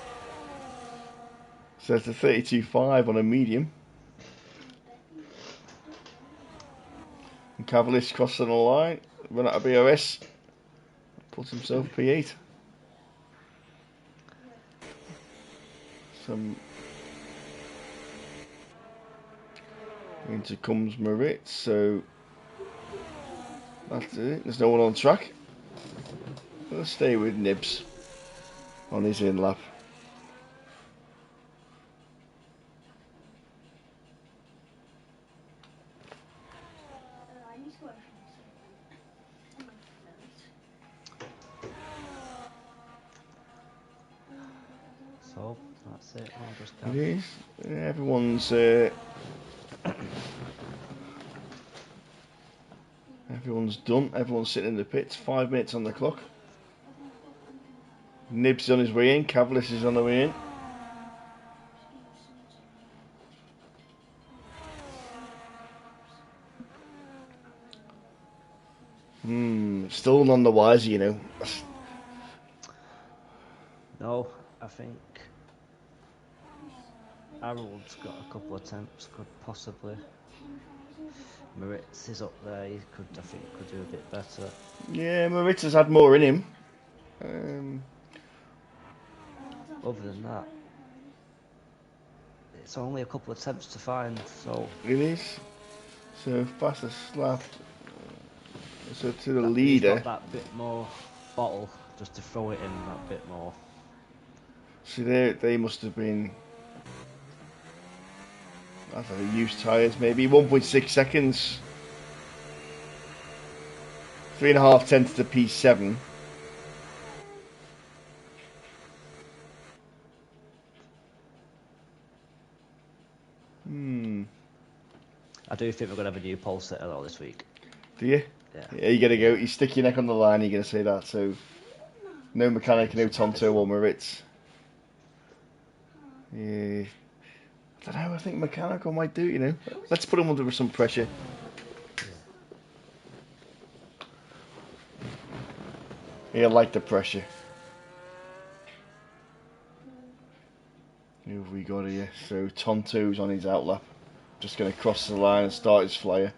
S1: So it's a 32.5 on a medium. And Cavallis crossing the line, run out of BOS, puts himself P8. Into comes Marit, so that's it. There's no one on track. We'll stay with Nibs on his in lap.
S2: So that's it. I'll just
S1: It is. Everyone's done. Everyone's sitting in the pits. 5 minutes on the clock. Nibs is on his way in. Cavallis is on the way in. Still none the wiser, you know.
S2: No, I think Harold's got a couple of attempts, could possibly. Moritz is up there, I think could do a bit better.
S1: Yeah, Moritz has had more in him.
S2: Other than that, it's only a couple of attempts to find, so...
S1: It is. So, fastest lap. So, to the leader.
S2: He's got that bit more bottle, just to throw it in that bit more.
S1: See, they must have been... I don't know, used tyres, maybe 1.6 seconds. 3.5 tenths to P7.
S2: I do think we're going to have a new pole sitter though this week.
S1: Do you? Yeah, you got to go. You stick your neck on the line, you're going to say that. So, no mechanic, no Tonto or Moritz. Yeah. I don't know, I think mechanical might do, you know. Let's put him under some pressure. He'll like the pressure. Who have we got here? So Tonto's on his outlap. Just going to cross the line and start his flyer.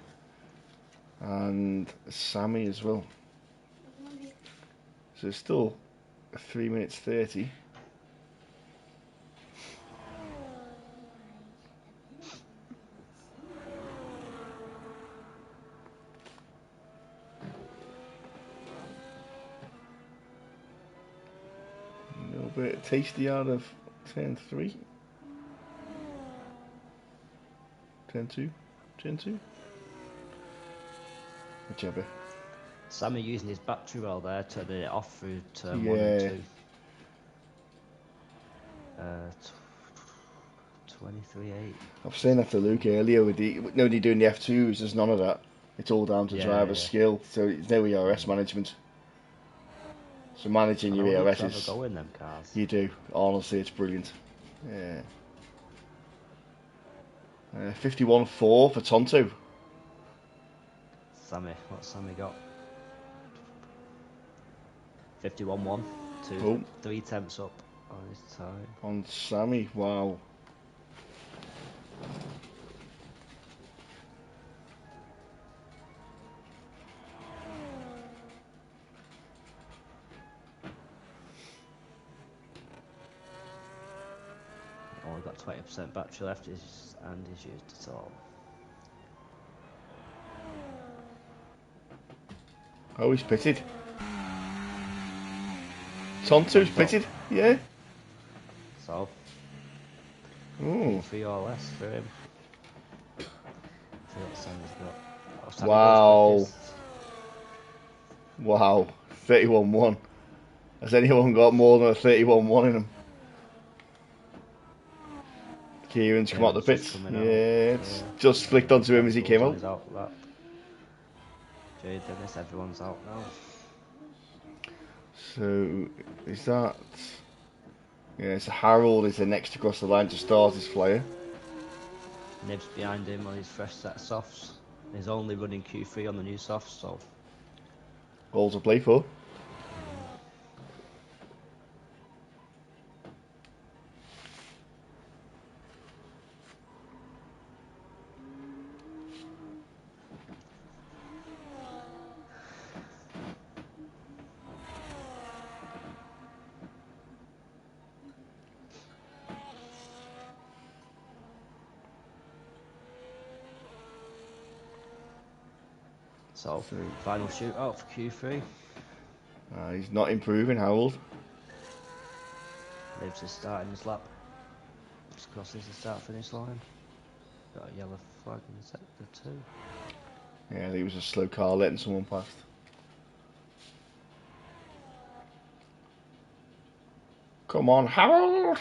S1: And Sammy as well. So it's still 3 minutes 30. A little bit tasty out of turn 3. Turn 2. Turn 2. Whichever.
S2: Sammy using his battery well there, turning it off through turn 1 and 2. 23.8.
S1: I was saying that to Luke earlier with nobody doing the F2s, there's none of that. It's all down to driver skill, so there's no ERS management. So managing your ERS is...
S2: go in them cars.
S1: You do. Honestly, it's brilliant. Yeah. 51.4 for Tonto.
S2: Sammy, what's Sammy got? 51.1. 3 tenths up on his time.
S1: On Sammy, wow.
S2: Only got 20% battery left and he's used it all.
S1: Oh, he's pitted. Tonto's pitted, yeah.
S2: So,
S1: ooh.
S2: 3 or less for him. See what Sammy's got.
S1: Wow. Wow. 31.1. Has anyone got more than a 31.1 in them? Kieran's come out the pits. It's just flicked onto him as he came out.
S2: Jay Dennis, everyone's out now.
S1: So, is that... Yeah, so Harold is the next across the line to start his flyer.
S2: Nibs behind him on his fresh set of softs. He's only running Q3 on the new softs, so...
S1: All to play for.
S2: So, final shootout for Q3.
S1: He's not improving, Harold.
S2: Nibs is starting his lap. Just crosses the start-finish line. Got a yellow flag in sector 2.
S1: Yeah, he was a slow car letting someone past. Come on, Harold!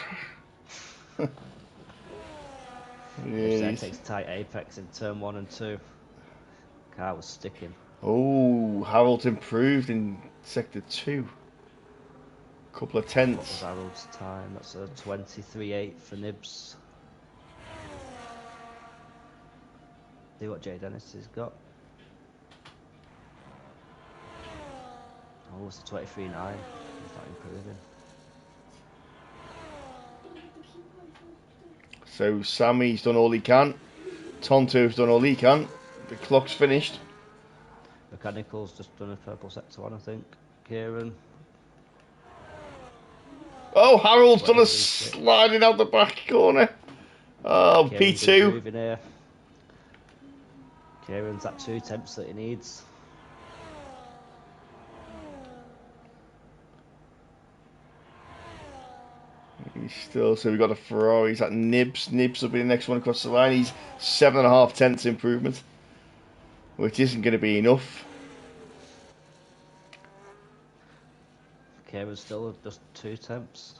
S2: Nibs there takes tight apex in turn 1 and 2. Car was sticking.
S1: Oh, Harold's improved in sector 2. Couple of
S2: What
S1: tenths.
S2: was Harold's time? That's a 23.8 for Nibs. See what Jay Dennis has got. Oh, it's a 23.9. He's not improving.
S1: So Sammy's done all he can. Tonto's done all he can. The clock's finished.
S2: Mechanical's just done a purple sector 1, I think. Kieran.
S1: Oh, Harold's done a sliding out the back corner. Oh,
S2: Kieran's
S1: P2.
S2: improving here. Kieran's at 2 tenths that he needs.
S1: He's still, so we've got a Ferrari. He's at Nibs. Nibs will be the next one across the line. He's 7.5 tenths improvement, which isn't going to be enough.
S2: Kieran's still just 2 tenths.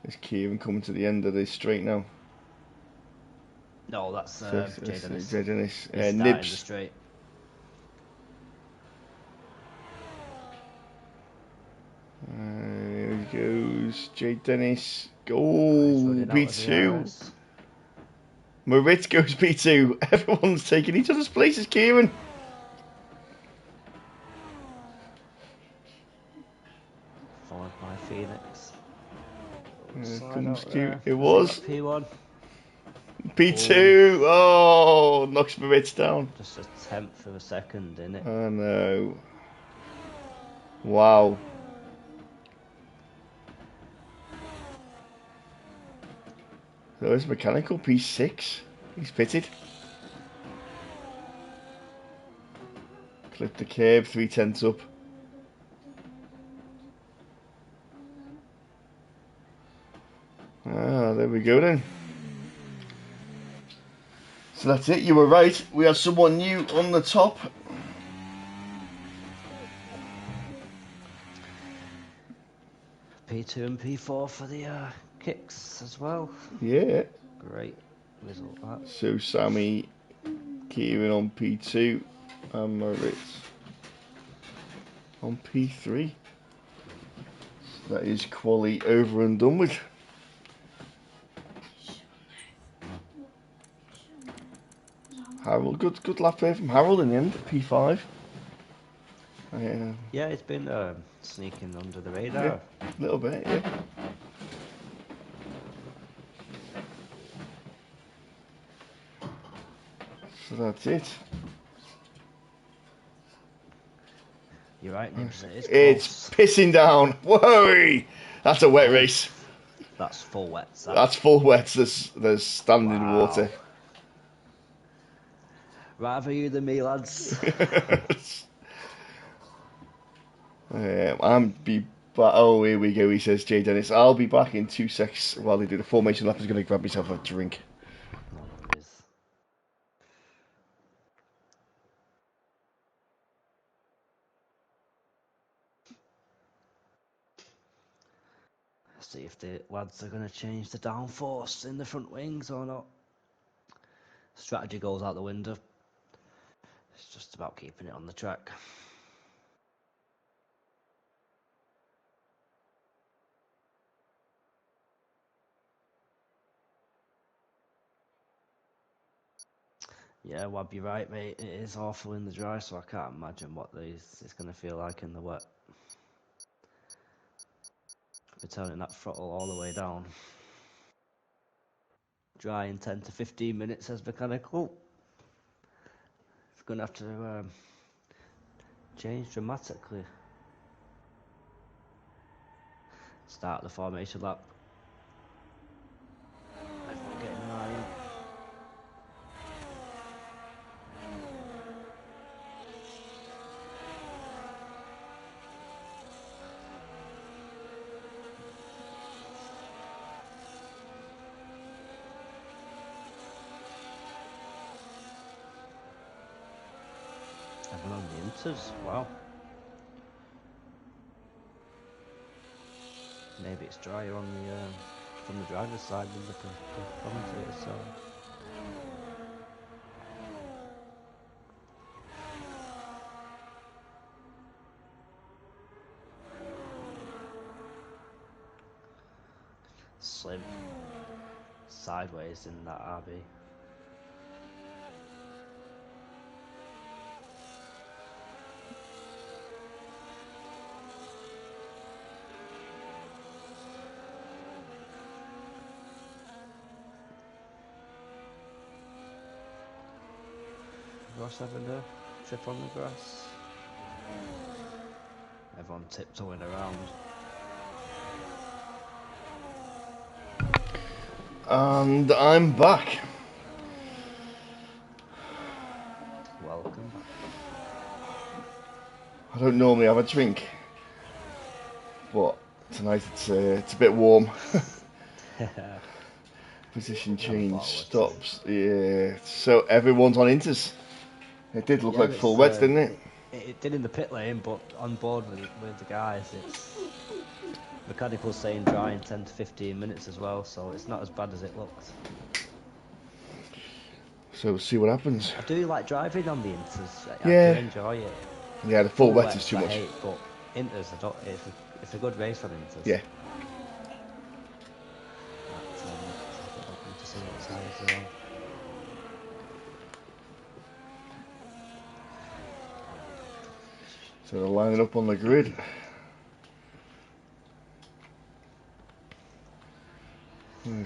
S1: Is Kieran coming to the end of this straight now?
S2: No, that's Jay Dennis.
S1: Jay Dennis.
S2: He's
S1: Nibs.
S2: the straight.
S1: Here he goes. Jay Dennis. Oh, P2. Moritz goes P2. Everyone's taking each other's places, Kieran.
S2: Followed by Phoenix.
S1: It was.
S2: P1.
S1: P2. Oh, knocks Moritz down.
S2: Just a tenth of a second, innit?
S1: I know. Wow. So it's mechanical P6. He's pitted. Clip the curb, 3 tenths up. Ah, there we go then. So that's it, you were right. We have someone new on the top.
S2: P2 and P4 for the kicks as well.
S1: Yeah.
S2: Great result that.
S1: So Sammy, Kieran on P2 and Moritz on P3. So that is quali over and done with. Harold, good lap there from Harold in the end, P5.
S2: Yeah, it's been sneaking under the radar.
S1: Yeah, a little bit, yeah. So that's it.
S2: You're right, Nibs.
S1: It's pissing down. Whoa! That's a wet race.
S2: That's full wets.
S1: That's full wets. There's standing water.
S2: Rather you than me, lads.
S1: Oh, here we go, he says, Jay Dennis. I'll be back in 2 secs while they do the formation lap. He's going to grab himself a drink.
S2: No worries. See if the lads are going to change the downforce in the front wings or not. Strategy goes out the window. It's just about keeping it on the track. Yeah, Wab, you're right, mate. It is awful in the dry, so I can't imagine what it's going to feel like in the wet. We're turning that throttle all the way down. Dry in 10 to 15 minutes as mechanical. It's going to have to change dramatically. Start the formation lap. Everyone getting an eye in. Even on the inters, wow. Maybe it's drier on the from the driver's side than the commentator's side. Slim sideways in that RB. Ross having a trip on the grass. Everyone tiptoeing around.
S1: And I'm back.
S2: Welcome back.
S1: I don't normally have a drink, but tonight it's a bit warm. Position change, stops. Yeah, so everyone's on inters. It did look like full wets, didn't it?
S2: It did in the pit lane, but on board with the guys, it's mechanical saying dry in 10 to 15 minutes as well, so it's not as bad as it looked.
S1: So we'll see what happens.
S2: I do like driving on the inters. I do enjoy it.
S1: Yeah, the full wet is too much.
S2: I hate, but inters, I don't. It's a good race on inters.
S1: Yeah.
S2: To see what size they're on.
S1: So they're lining up on the grid.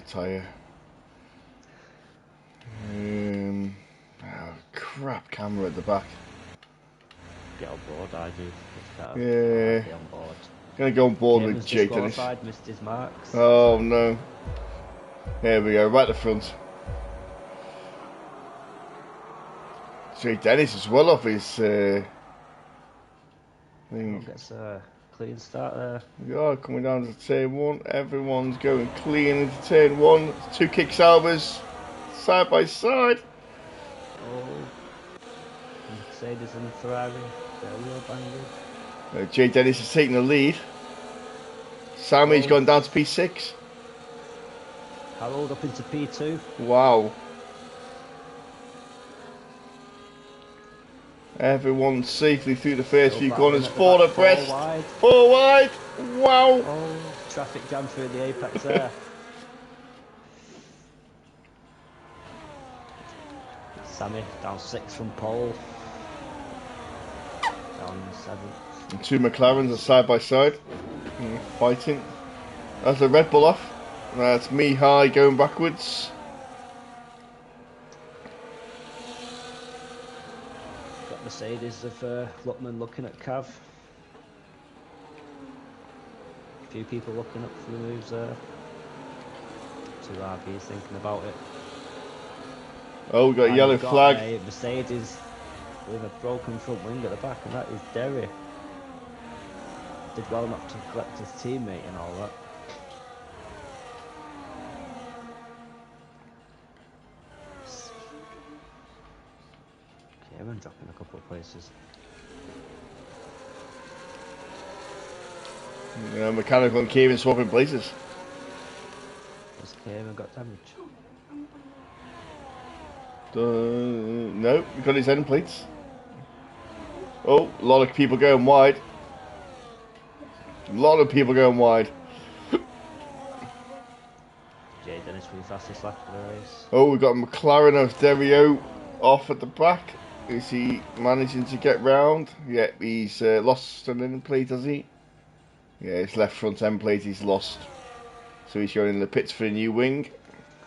S1: Tyre. Oh, crap camera at the back.
S2: Get on board, I do.
S1: Yeah.
S2: Get on board.
S1: Gonna go on board with Jay Dennis.
S2: Missed his marks.
S1: Oh no. There we go, right at the front. Jay Dennis is well off his thing.
S2: Gets a clean start there.
S1: We are coming down to turn one. Everyone's going clean into turn one. Two kick salvers side by side.
S2: Oh. Mercedes and Ferrari. They're wheel banging.
S1: Jay Dennis is taking the lead. Sammy's gone down to P6.
S2: Harold up into P2.
S1: Wow. Everyone safely through the first few corners. Four abreast. Four wide. Wow.
S2: Oh, traffic jam through the apex there. Sammy down 6 from pole. Down 7.
S1: And two McLarens are side by side. Fighting. That's the Red Bull off. That's Mihai going backwards.
S2: Got Mercedes of Luckman looking at Cav. A few people looking up for the moves there. Two RBs thinking about it.
S1: Oh, we got a yellow flag.
S2: A Mercedes with a broken front wing at the back, and that is Derry. Did well not to collect his teammate and all that. Kieran dropping a couple of places.
S1: Yeah, Mechanical and Kieran swapping places.
S2: Has Kieran got damage?
S1: No, he got his end plates. Oh, a lot of people going wide. A lot of people going wide.
S2: Jay Dennis with the fastest lap of the race.
S1: Oh, we've got McLaren of Derio off at the back. Is he managing to get round? Yeah, he's lost an end plate, has he? Yeah, his left front end plate he's lost. So he's going in the pits for a new wing.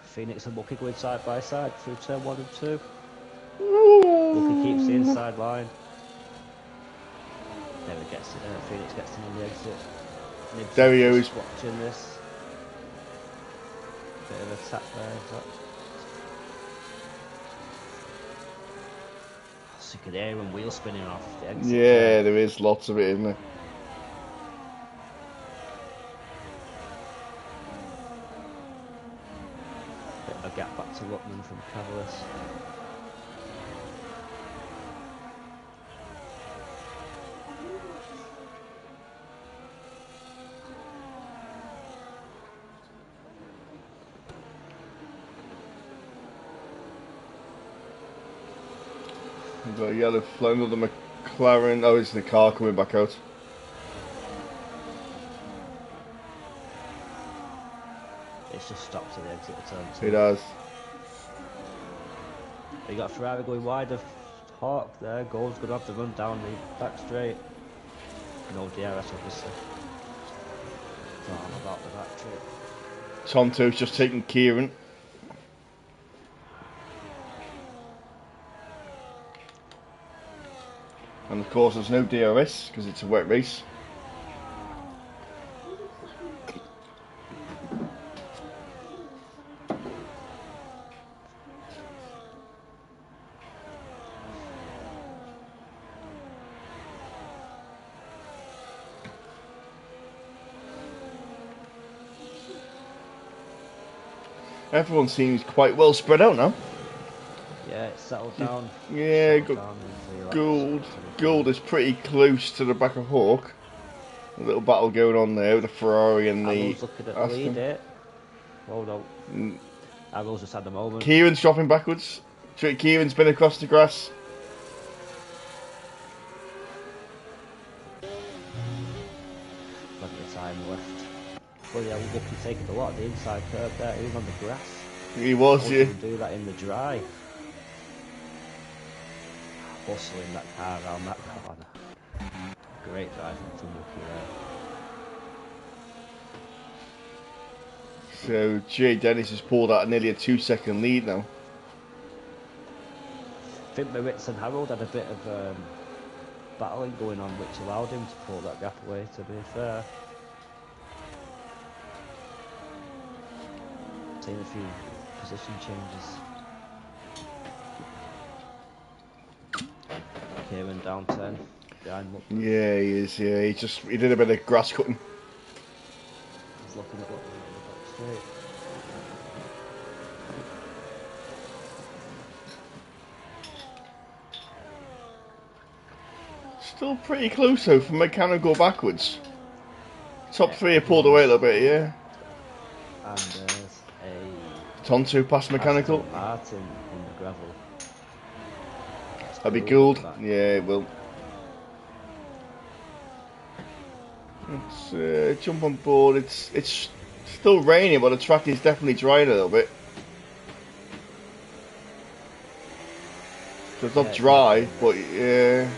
S2: Phoenix and Wookie going side by side through turn 1 and 2.
S1: Ooh.
S2: Wookie keeps the inside line. Never gets it. Phoenix gets him on the exit.
S1: Derio is
S2: watching this. Bit of a tap there. So you could hear him wheel spinning off the exit.
S1: Yeah, there is lots of it, isn't there?
S2: Bit of a gap back to Luckman from Cavaliers.
S1: We've got a yellow flag of the McLaren. Oh, it's the car coming back out.
S2: It's just stopped at the exit of turn 2.
S1: It has.
S2: You got Ferrari going wide of Hawk there. Gold's going to have to run down the back straight. No DRS, obviously. Thought I'm about the battery.
S1: Tonto's just taking Kieran. And of course there's no DRS because it's a wet race. Everyone seems quite well spread out now.
S2: Yeah, it's settled down.
S1: Yeah,
S2: Settled down into the
S1: Gould.
S2: laps.
S1: Gould is pretty close to the back of Hawk. A little battle going on there with the Ferrari and the
S2: Arrow's looking at the lead here. Hold on. Arrow's just had the moment.
S1: Kieran's dropping backwards. Kieran's been across the grass.
S2: Plenty of time left. Well, yeah, we're looking taking a lot of the inside curve there, even on the grass.
S1: He was, yeah.
S2: Do that in the dry. Bustling that car around that corner. Great driving from Rookie there.
S1: So Jay Dennis has pulled out nearly a 2-second lead now.
S2: I think Maritz and Harold had a bit of battling going on, which allowed him to pull that gap away, to be fair. Seen a few position changes. Kieran down 10, behind Muck.
S1: Yeah, he is, yeah. He did a bit of grass cutting.
S2: He's looking at what the back straight.
S1: Still pretty close though for mechanical backwards. Top three have pulled away a little bit, yeah.
S2: And there's a
S1: Tonto past mechanical.
S2: Aston Martin in the gravel.
S1: That'd be Gould. Yeah, it will. Let's jump on board. It's still raining, but the track is definitely drying a little bit. So it's not dry, but yeah.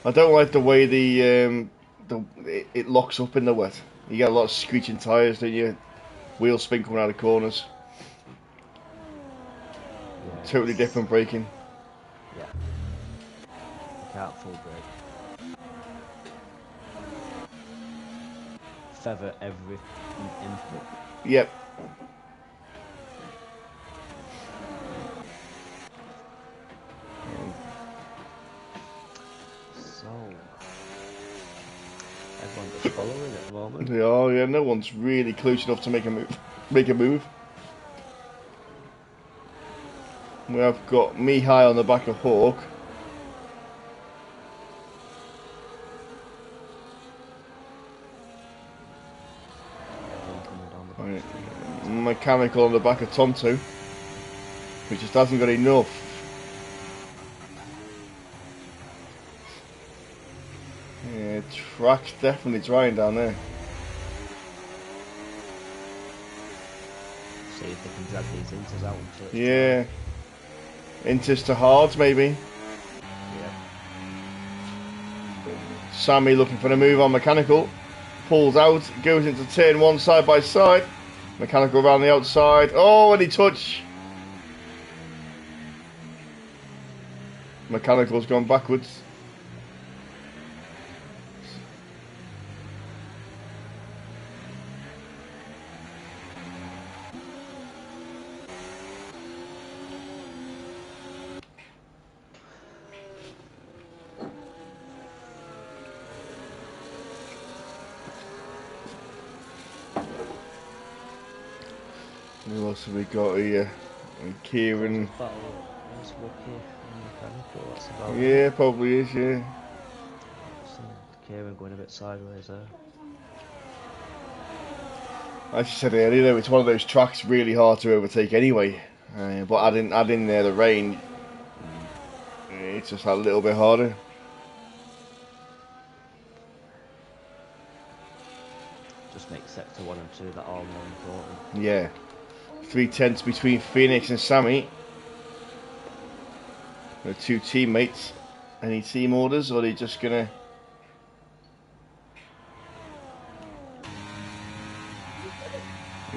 S1: I don't like the way it locks up in the wet. You get a lot of screeching tyres, don't you? Wheel spin coming out of corners.
S2: Yeah,
S1: Totally different braking.
S2: Yeah. You can't full brake. Feather every input.
S1: Yep.
S2: So everyone's just following at the moment.
S1: They are, yeah. No one's really close enough to make a move. We have got Mihai on the back of Hawk. Right. Mechanical on the back of Tonto, which just hasn't got enough. Yeah, track's definitely drying down there.
S2: See if they can drag these inters out until it's
S1: Yeah. Inters to hards, maybe.
S2: Yeah.
S1: Sammy looking for the move on mechanical. Pulls out, goes into turn one side by side. Mechanical around the outside. Oh, and he touch. Mechanical's gone backwards. Who else have we got here? And Kieran.
S2: That's Wookie and mechanical, that's about
S1: Yeah, probably is, yeah.
S2: So, Kieran going a bit sideways there.
S1: As you said earlier, though, it's one of those tracks really hard to overtake anyway. But adding the rain, it's just a little bit harder.
S2: Just makes sector 1 and 2 that all more important.
S1: Yeah. 3/10 between Phoenix and Sammy. The two teammates. Any team orders, or are they just gonna?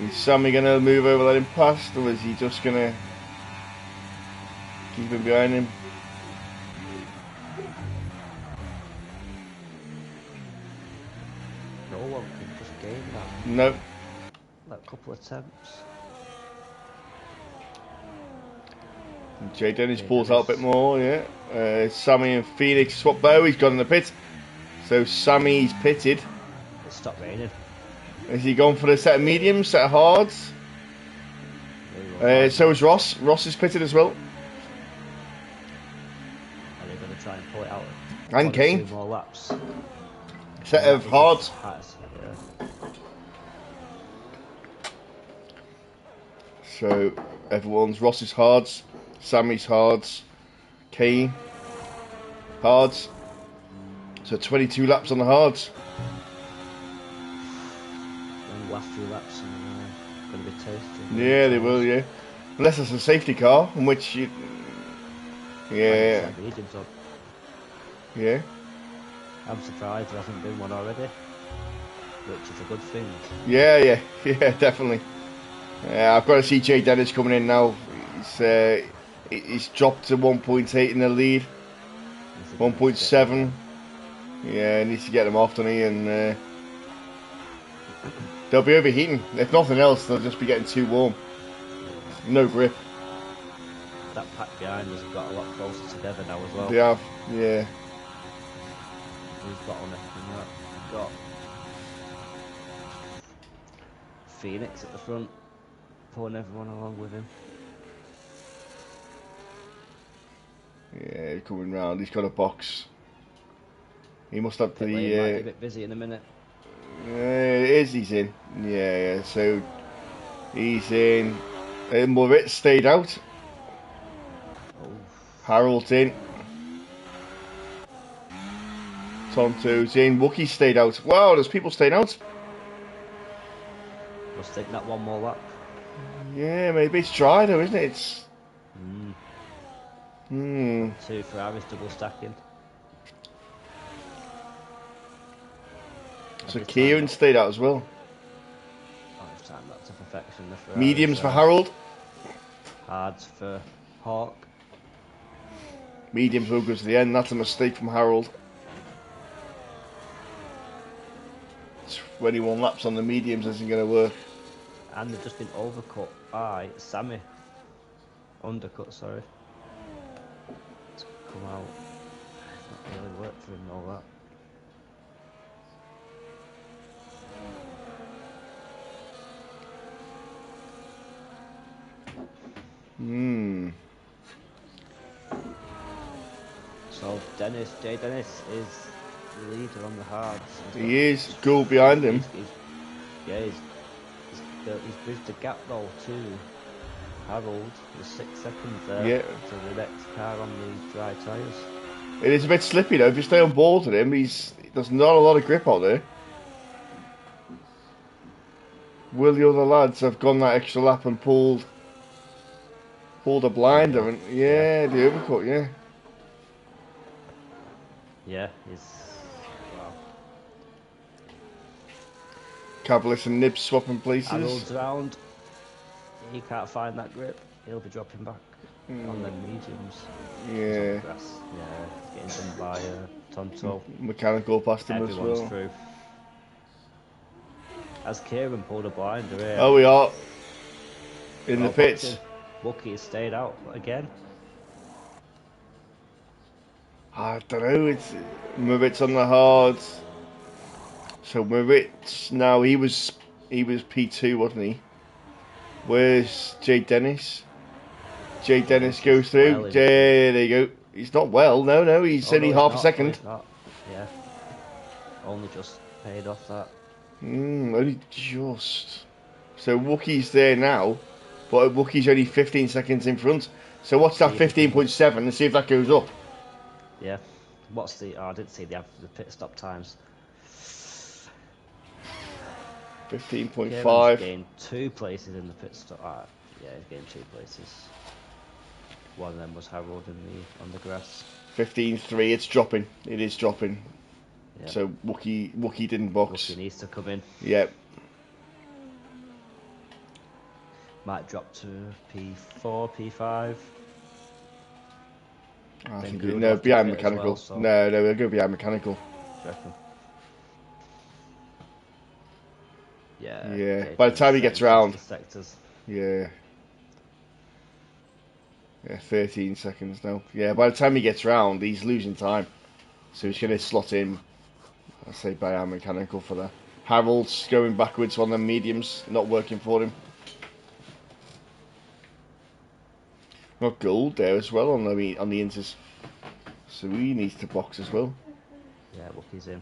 S1: Is Sammy gonna move over, let him past, or is he just gonna keep him behind him?
S2: No one can just gain that.
S1: No.
S2: That couple of attempts.
S1: Jay Dennis pulls out a bit more, yeah. Sammy and Phoenix swap though, he's gone in the pit. So Sammy's pitted.
S2: It stopped raining.
S1: Has he gone for the set of mediums, set of hards? So is Ross. Ross is pitted as well.
S2: Are they going to try and pull it out?
S1: And Kane.
S2: 2 more laps.
S1: Set of hards.
S2: Yeah.
S1: So everyone's Ross's hards, Sammy's hards, Kane hards. So 22 laps on the hards.
S2: And last few laps are going to be tasty.
S1: Yeah, they will, yeah. Unless it's a safety car, in which you... Yeah. Yeah.
S2: I'm surprised there hasn't been one already, which is a good thing.
S1: Yeah, definitely. I've got to see Jay Dennis coming in now. He's dropped to 1.8 in the lead. 1.7. Yeah, needs to get them off, doesn't he? And they'll be overheating. If nothing else, they'll just be getting too warm. No grip.
S2: That pack behind us got a lot closer together now as well.
S1: They have, yeah.
S2: Who's got on it? Got Phoenix at the front, pulling everyone along with him.
S1: Yeah, coming round. He's got a box. He must have
S2: Pit lane might be a bit busy in a minute.
S1: He's in. Yeah. So he's in. Moritz stayed out.
S2: Oh.
S1: Harold's in. Tonto's in. Wookie stayed out. Wow, there's people staying out.
S2: Must take that one more lap.
S1: Yeah, maybe it's dry though, isn't it? It's.
S2: 2 Ferraris double stacking.
S1: So Kieran stayed out as well.
S2: I've timed that to perfection. The Ferraris,
S1: Mediums for Harold.
S2: Hards for Hawk.
S1: Mediums will go to the end. That's a mistake from Harold. 21 laps on the mediums isn't going to work.
S2: And they've just been overcut by Sammy. Undercut, sorry. It's come out. It's not really worked for him, all that. So Jay Dennis is the leader on the hards.
S1: He is. Goal behind him.
S2: He's bridged the gap though to Harold. There's 6 seconds there to the next car on the dry tyres.
S1: It is a bit slippy though. If you stay on board with him, there's not a lot of grip out there. Will the other lads have gone that extra lap and pulled a blinder? And the overcut, yeah.
S2: Yeah, wow.
S1: Cabalis and Nibs swapping places.
S2: Harold's round. He can't find that grip. He'll be dropping back on the mediums.
S1: Yeah.
S2: Getting done by Tonto.
S1: Mechanical past him as well.
S2: Through. As Kieran pulled a blinder here.
S1: Oh, we are in the pits.
S2: Wookie has stayed out again.
S1: I don't know. It's Moritz on the hards. So Moritz now he was P2, wasn't he? Where's Jay Dennis? Jay Dennis goes through. There you go. He's not well. No. He's only half a second.
S2: Only just paid off that.
S1: Only just. So Wookiee's there now, but Wookiee's only 15 seconds in front. So what's that 15.7 and see if that goes up.
S2: Yeah. What's the... Oh, I didn't see the pit stop times.
S1: 15.5.
S2: gained 2 places in the pit stop. Yeah, he's gained 2 places. One of them was Harold on the grass.
S1: 15.3. It's dropping. It is dropping.
S2: Yep.
S1: So Wookiee didn't box.
S2: Wookiee needs to come in.
S1: Yep.
S2: Might drop to P4, P5.
S1: I think no, behind mechanical.
S2: Well, so.
S1: No, we'll go behind mechanical.
S2: Yeah.
S1: Yeah. By the time he gets round.
S2: Sectors.
S1: Yeah. Yeah, 13 seconds now. Yeah, by the time he gets round, he's losing time. So he's going to slot in, I'll say, behind mechanical for that. Harold's going backwards on the mediums, not working for him. Got Gold there as well on the inters. So he needs to box as well.
S2: Yeah, Wookiee's in.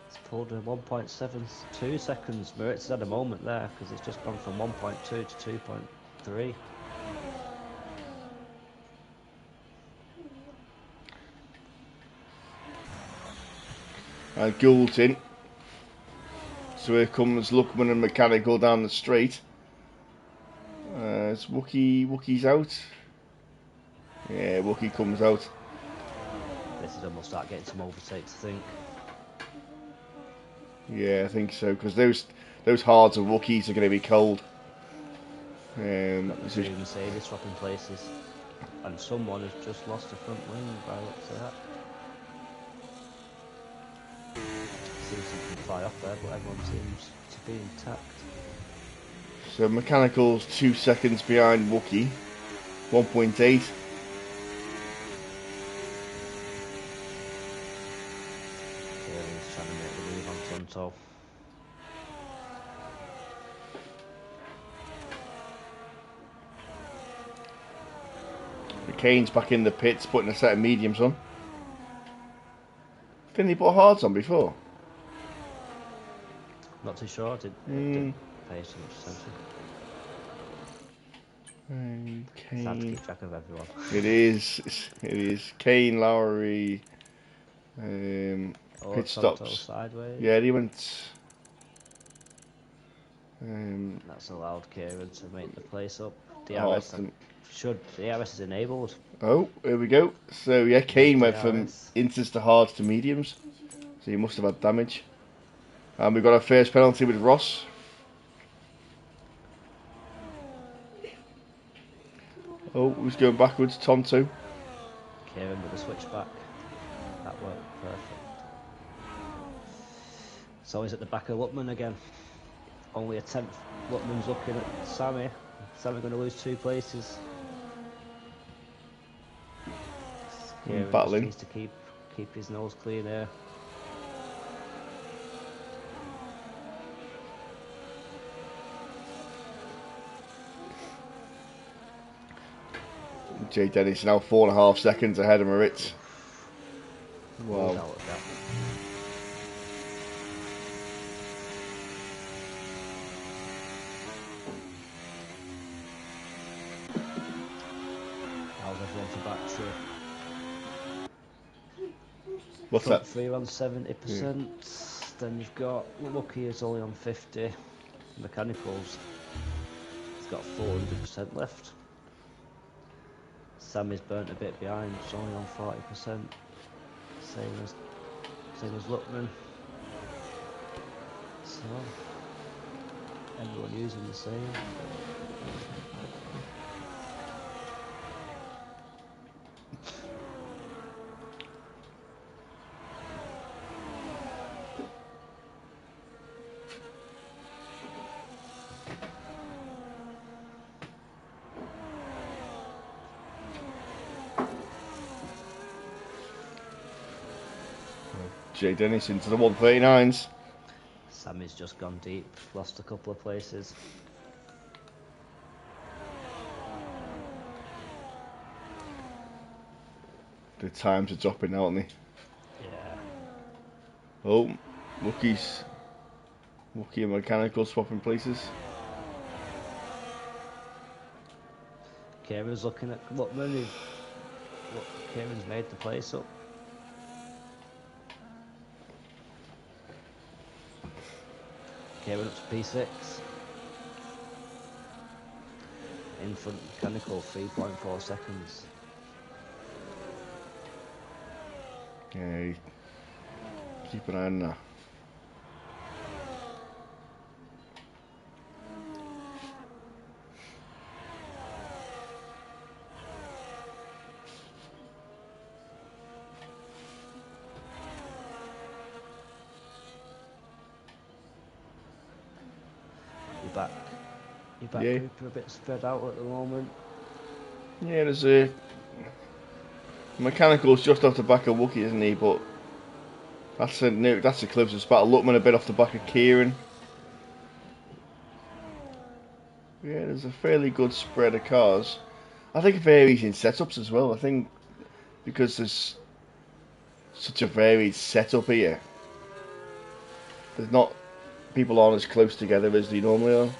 S2: It's pulled in 1.72 seconds. Moritz had a moment there because it's just gone from 1.2 to 2.3.
S1: Gould's in. So here comes Luckman and Mechanical down the straight. Is Wookiee's out? Yeah, Wookiee comes out.
S2: This is when we'll start getting some overtakes, I think.
S1: Yeah, I think so, because those hards of Wookiees are going to be cold.
S2: Got the Mercedes swapping places. And someone has just lost a front wing by the looks of that. Seen something fly off there, but everyone seems to be intact.
S1: So Mechanical's 2 seconds behind Wookiee. 1.8.
S2: He's trying to make the move on Tonto.
S1: Kane's back in the pits, putting a set of mediums on. Didn't he put hards on before?
S2: Not too sure, didn't pay too much attention.
S1: Kane.
S2: It's hard to keep track of everyone.
S1: It is. Kane, Lowry, pit stops.
S2: Sideways.
S1: Yeah, he went.
S2: That's allowed Kieran to make the place up. DRS DRS is enabled.
S1: Oh, here we go. So yeah, Kane went from inters to hards to mediums. So he must have had damage. And we've got our first penalty with Ross. Oh, who's going backwards? Tonto.
S2: Kieran with the switchback. That worked perfect. So he's at the back of Luckman again. Only a tenth. Luckman's looking at Sammy. Sammy going to lose 2 places. Kieran
S1: battling.
S2: just needs to keep his nose clean there.
S1: Jay Dennis now 4.5 seconds ahead of Moritz. Wow.
S2: How's everyone for battery?
S1: What's
S2: Front
S1: that?
S2: 3 on 70%. Yeah. Then you've got Lucky is only on 50. Mechanicals. He's got 400% left. Sammy's burnt a bit behind. He's only on 40%. Same as Luckman. So everyone using the same.
S1: Jay Dennis into the 139s.
S2: Sammy's just gone deep, lost a couple of places.
S1: The times are dropping now, aren't they?
S2: Yeah.
S1: Oh, Wookie and Mechanical swapping places.
S2: Kieran's looking at Luckman. Kieran's made the place up. Kieran up to P6. In front Mechanical, 3.4 seconds.
S1: Yeah, keep an eye on that.
S2: Your back
S1: Yeah.
S2: group are a bit spread out at the moment.
S1: Yeah, there's a Mechanical's just off the back of Wookie, isn't he? But that's the closest battle. Luckman a bit off the back of Kieran. Yeah, there's a fairly good spread of cars. I think it varies in setups as well. I think because there's such a varied setup here, there's not people aren't as close together as they normally are.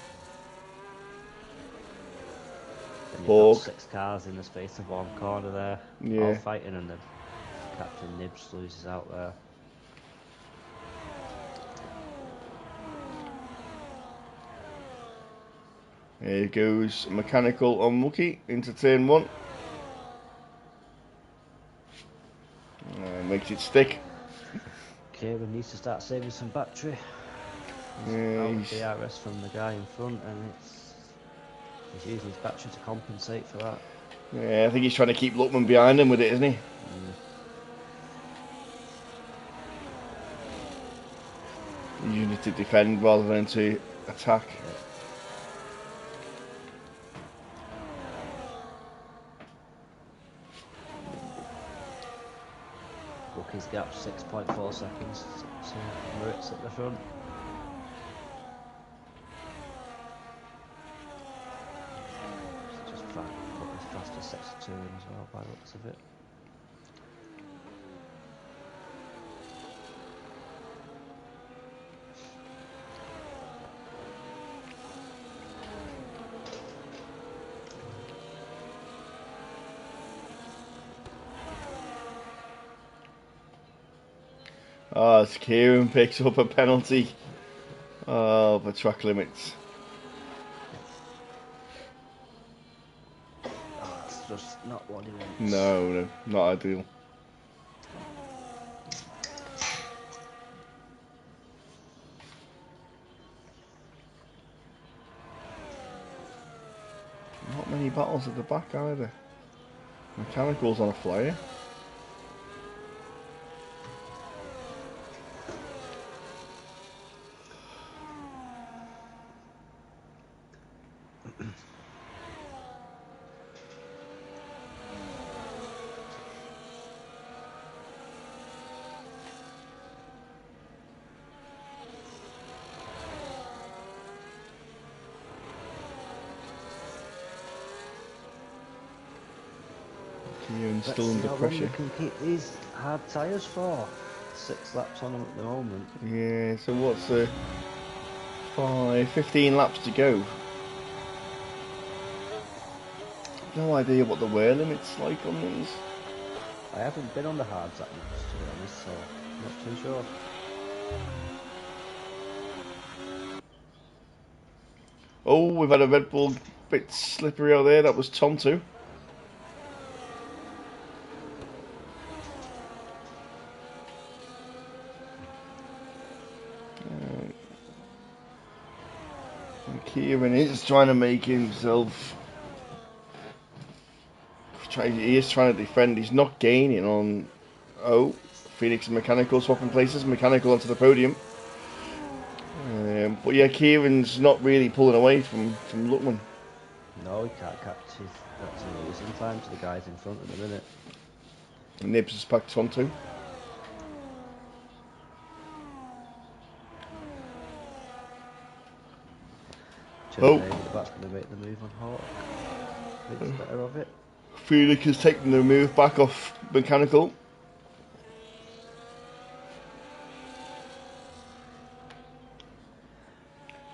S2: And you've got 6 cars in the space of one corner there, all fighting, and the Captain Nibs loses out there.
S1: Here goes Mechanical on Wookie into turn 1. Makes it stick.
S2: Kieran needs to start saving some battery. He's out of DRS from the guy in front, and he's using his battery to compensate for that.
S1: Yeah, I think he's trying to keep Luckman behind him with it, isn't he? You need to defend rather than to attack.
S2: Wookie's gap 6.4 seconds to Moritz at the front. Just trying to put his fastest sets of turns as well by the looks of it.
S1: Oh, as Kieran picks up a penalty. Oh, for track limits.
S2: Oh, that's just not what he wants.
S1: No, not ideal. Not many battles at the back either. Mechanical's on a flyer. Kieran's still under pressure.
S2: Let's see how long they can keep these hard tyres for. 6 laps on them at the moment.
S1: Yeah, so what's 15 laps to go. No idea what the wear limit's like on these.
S2: I haven't been on the hards that much, to be honest, so I'm not too sure.
S1: Oh, we've had a Red Bull bit slippery out there. That was Tonto. Kieran is trying to make himself. He is trying to defend. He's not gaining on. Oh, Phoenix and Mechanical swapping places. Mechanical onto the podium. But yeah, Kieran's not really pulling away from Luckman.
S2: No, he can't catch his. That's a losing time to the guys in front at the minute.
S1: Nibs has packed Tonto.
S2: That's going to make the move on Hawk. Thinks better of it.
S1: Felix is taking the move back off Mechanical.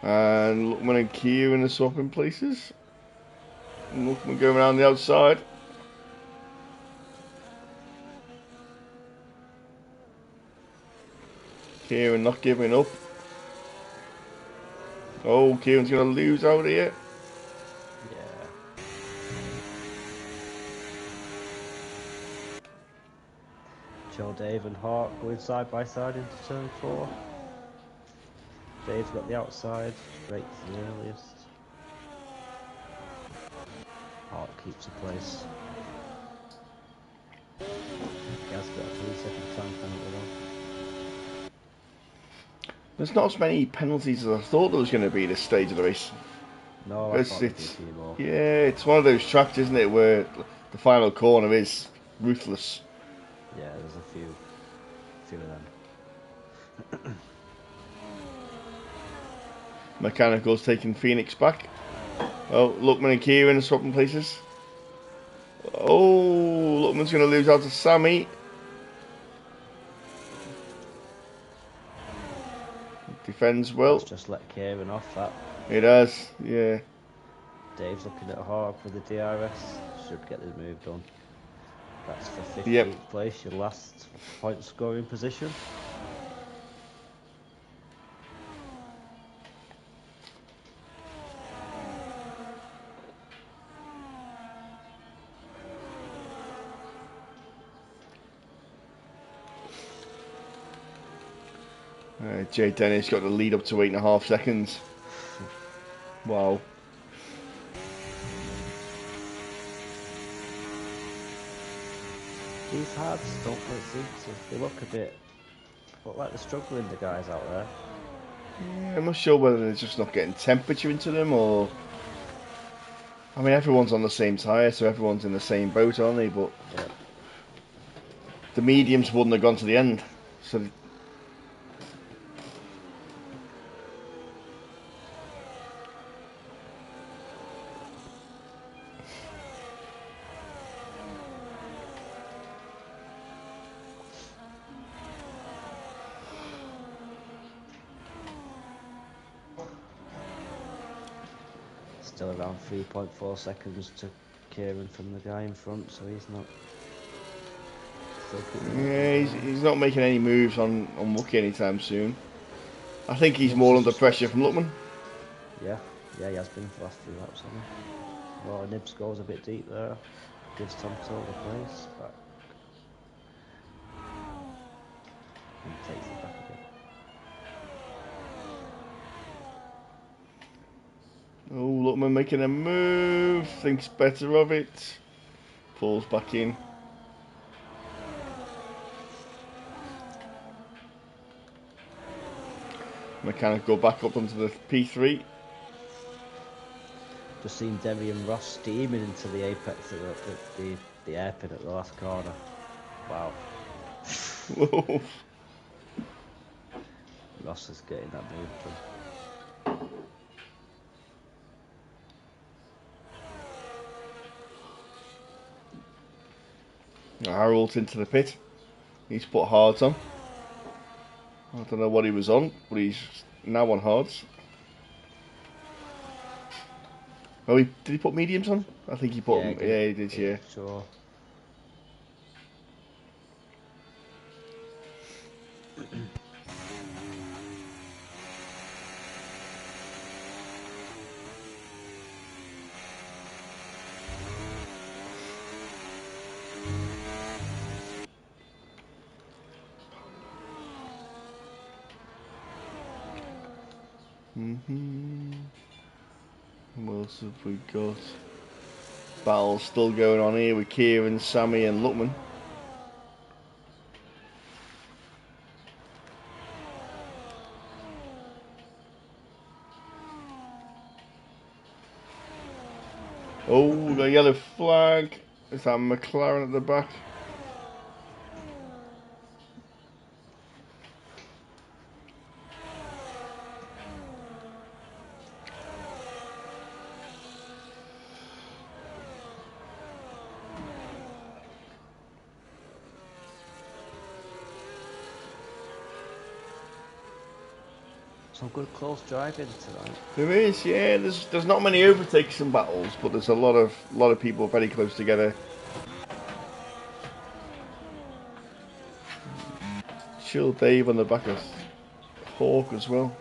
S1: And Lookman and Kieran are swapping places. And Lookman going around the outside. Kieran not giving up. Oh, Kieran's going to lose out here.
S2: Yeah. Joe, Dave and Hart going side by side into turn 4. Dave's got the outside, breaks the earliest. Hart keeps the place. He has got a 3-second time penalty though.
S1: There's not as many penalties as I thought there was going to be this stage of the race.
S2: No, I thought there'd be a few more.
S1: Yeah, it's one of those tracks, isn't it, where the final corner is ruthless.
S2: Yeah, there's a few of them.
S1: Mechanical's taking Phoenix back. Oh, Lookman and Kieran are swapping places. Oh, Lookman's going to lose out to Sammy. Defends well.
S2: Let's just let Kieran off that.
S1: It has, yeah.
S2: Dave's looking at Hart with the DRS. Should get the move done. That's for 15th
S1: Yep.
S2: place, your last point scoring position.
S1: Jay Dennis got the lead up to 8.5 seconds. Wow.
S2: These hards don't they look like they're struggling, the guys out there.
S1: Yeah, I'm not sure whether they're just not getting temperature into them or... I mean, everyone's on the same tyre, so everyone's in the same boat, aren't they? But
S2: yeah.
S1: The mediums wouldn't have gone to the end. So
S2: Still around 3.4 seconds to Kieran from the guy in front, so he's not.
S1: Yeah, he's not making any moves on Wookie anytime soon. I think he's more under pressure from Lookman.
S2: Yeah, he has been for the last few laps, hasn't he? Well, Nibs goes a bit deep there, gives Tom Toll the place back. And takes it back a bit.
S1: Oh, Lookman making a move, thinks better of it. Pulls back in. Mechanic go back up onto the P3.
S2: Just seen Derry and Ross steaming into the apex of the airpin at the last corner. Wow. Ross is getting that move done.
S1: Harold's into the pit. He's put hards on. I don't know what he was on, but he's now on hards. Oh, did he put mediums on? I think he put them. Yeah, he did, yeah.
S2: Sure.
S1: What else have we got? Battle still going on here with Kieran, Sammy and Lookman. Oh, the yellow flag. Is that McLaren at the back?
S2: Some good close driving tonight.
S1: There is, yeah. There's not many overtakes and battles, but there's a lot of people very close together. Chill Dave on the back of Hawk as well.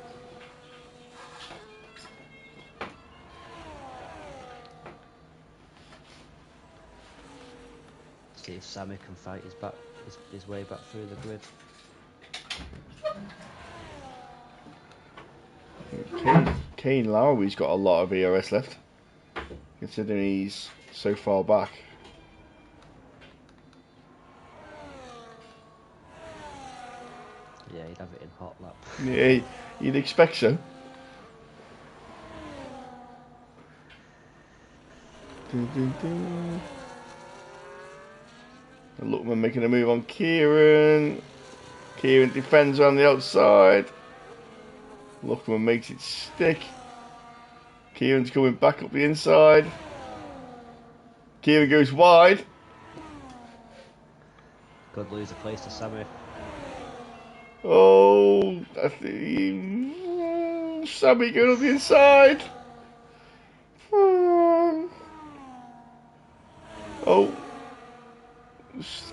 S2: See if Sammy can fight his way back through the grid.
S1: Kane Lowry's got a lot of ERS left, considering he's so far back.
S2: Yeah, he'd have it in hot lap.
S1: Yeah, you'd expect so. Lookman making a move on Kieran. Kieran defends on the outside. Lookman makes it stick. Kieran's coming back up the inside. Kieran goes wide.
S2: Could lose a place to Sammy.
S1: Oh, I think Sammy going up the inside. Oh,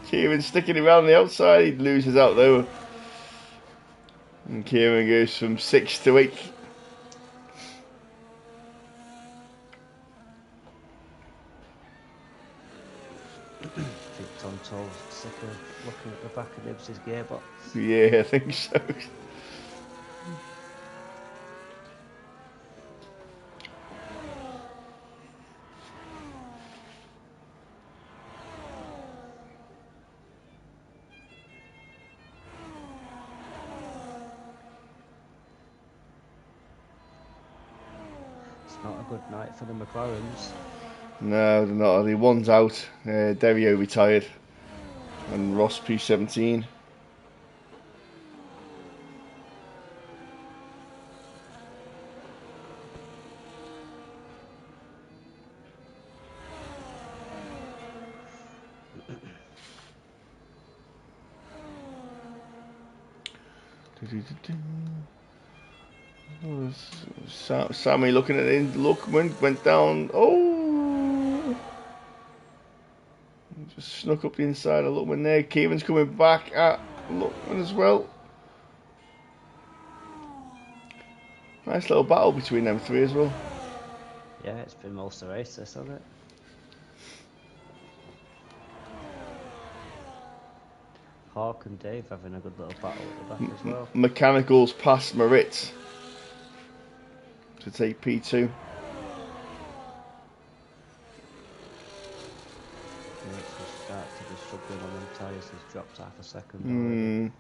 S1: Kieran sticking around the outside. He loses out though. And Kieran goes from 6th to 8th.
S2: I think Tonto's sick of looking at the back of Nibs' gearbox.
S1: Yeah, I think so.
S2: It's not a good night for the McLarens.
S1: No, they're not. The one's out. Derio retired. And Ross P17. Sammy looking at it. Lookman went down. Oh! Just snuck up the inside of Lookman there. Kieran's coming back at Lookman as well. Nice little battle between them three as well.
S2: Yeah, it's been most of the race, this, hasn't it? Hawk and Dave having a good little battle at the back as well.
S1: Mechanicals past Maritz to take P2.
S2: Yeah, it's start to be struggling on them tyres. He's dropped half a second already.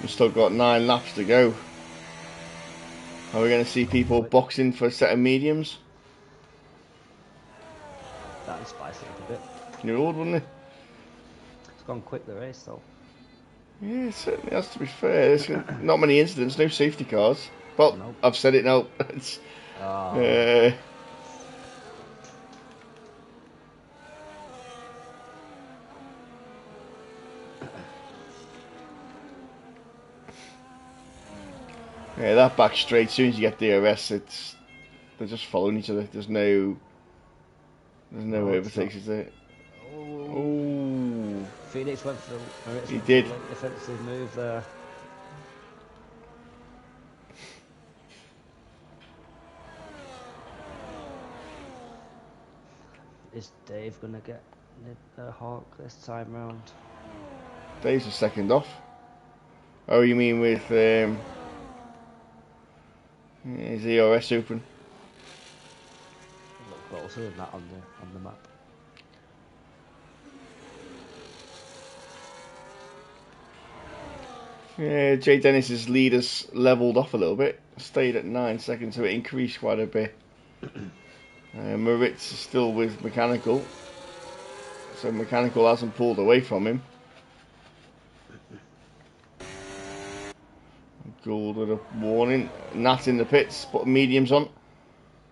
S1: We've still got 9 laps to go. Are we going to see people boxing for a set of mediums?
S2: That'd spice it up a bit.
S1: You're old, wouldn't it?
S2: It's gone quick, the race, though.
S1: Yeah, it certainly has to be fair. There's not many incidents, no safety cars. Well,
S2: Nope.
S1: I've said it now. It's, yeah, that back straight, as soon as you get DRS, they're just following each other. There's no overtakes, is there? Oh.
S2: Phoenix went for
S1: He did.
S2: a late defensive move there. Is Dave going to get the Hawk this time round?
S1: Dave's a second off. Oh, you mean with his ERS open?
S2: A little closer than that on the map.
S1: Yeah, Jay Dennis's lead has levelled off a little bit. Stayed at 9 seconds, so it increased quite a bit. Moritz is still with Mechanical, so Mechanical hasn't pulled away from him. Gould with a warning. Nat in the pits, put mediums on,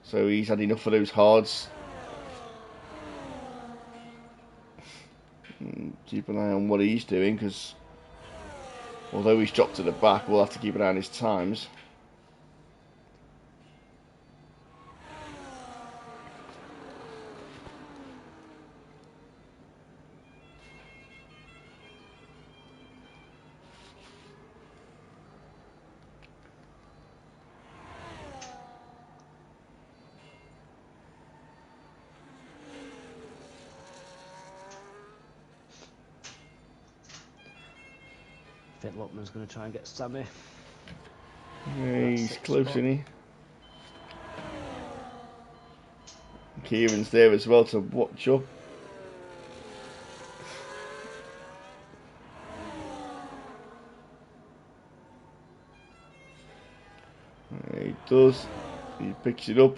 S1: so he's had enough of those hards. Keep an eye on what he's doing, because although he's dropped to the back, we'll have to keep an eye on his times.
S2: I think Luckman's going to try and get Sammy.
S1: Yeah, he's close, isn't he? Kieran's there as well to watch up. He does. He picks it up.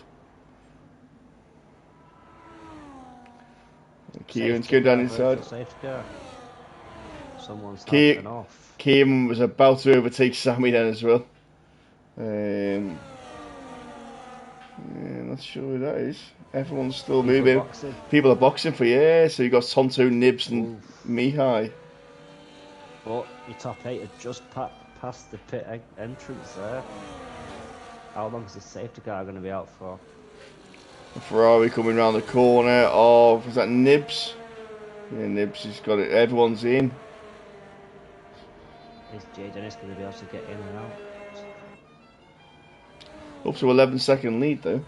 S1: Kieran's going down inside.
S2: Safety car. Someone's helping off.
S1: Kieran was about to overtake Sammy then as well. Yeah, not sure who that is. Everyone's still moving. People are boxing for you. So you got Tonto, Nibs, and Mihai.
S2: But your top 8 have just passed the pit entrance there. How long is this safety car going to be out for?
S1: A Ferrari coming around the corner of, is that Nibs? Yeah, Nibs has got it. Everyone's in.
S2: Is Jay Dennis going to be able to get in and out?
S1: Up to 11-second lead though.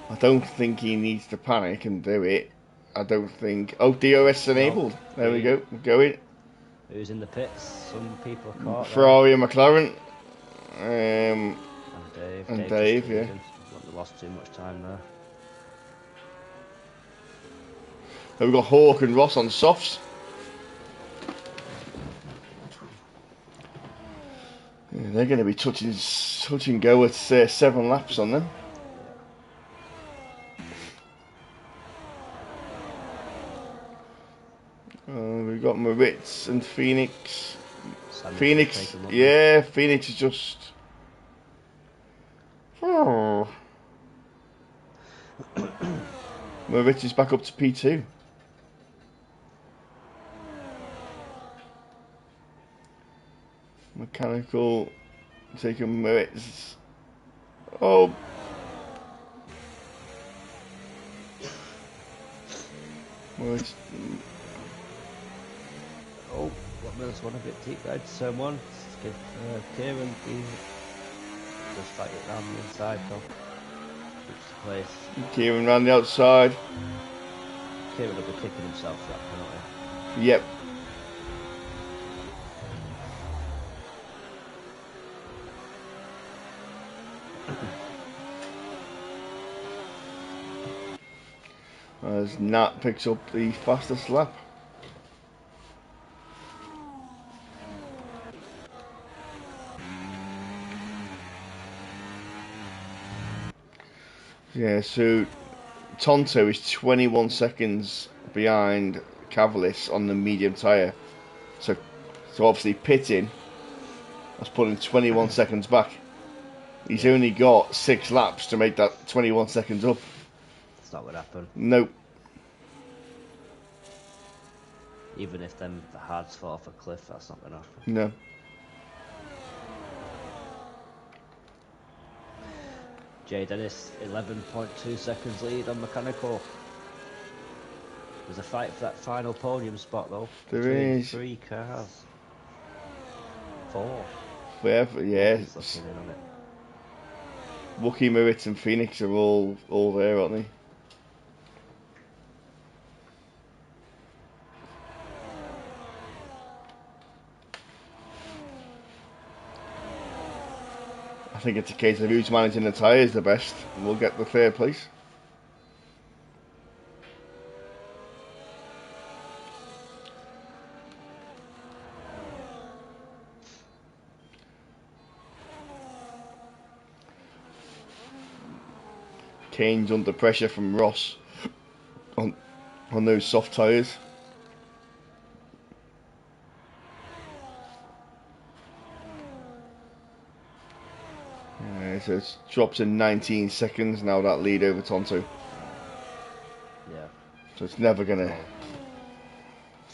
S1: I don't think he needs to panic and do it. I don't think. Oh, DRS enabled. There we go. We're going.
S2: Who's in the pits? Some people are caught.
S1: Ferrari and McLaren.
S2: And
S1: Dave, yeah.
S2: Wouldn't have lost too much time there.
S1: We've got Hawk and Ross on softs. Yeah, they're going to be touch and go at 7 laps on them. We've got Moritz and Phoenix. Phoenix is just. Oh. Moritz is back up to P2. Mechanical taking Moritz. Oh. Moritz.
S2: Oh, Luckman's one a bit deep right to turn 1. Give Kieran just fight it round the inside though. Keeps the place.
S1: Kieran round the outside.
S2: Kieran will be kicking himself for that penalty.
S1: Yep. As Nat picks up the fastest lap. Yeah, so Tonto is 21 seconds behind Cavalis on the medium tyre. So obviously pitting, that's putting 21 seconds back. He's only got 6 laps to make that 21 seconds up.
S2: It's not going to happen.
S1: Nope.
S2: Even if the hards fall off a cliff, that's not going to happen.
S1: No.
S2: Jay Dennis, 11.2 seconds lead on Mechanical. There's a fight for that final podium spot though.
S1: There is.
S2: 3 cars. 4.
S1: Yeah.
S2: He's looking in on it.
S1: Wookie, Moritz and Phoenix are all there, aren't they? I think it's a case of who's managing the tyres the best, and we'll get the third place. Kane's under pressure from Ross on those soft tyres. So it's dropped to 19 seconds now, that lead over Tonto.
S2: Yeah.
S1: So it's never going to...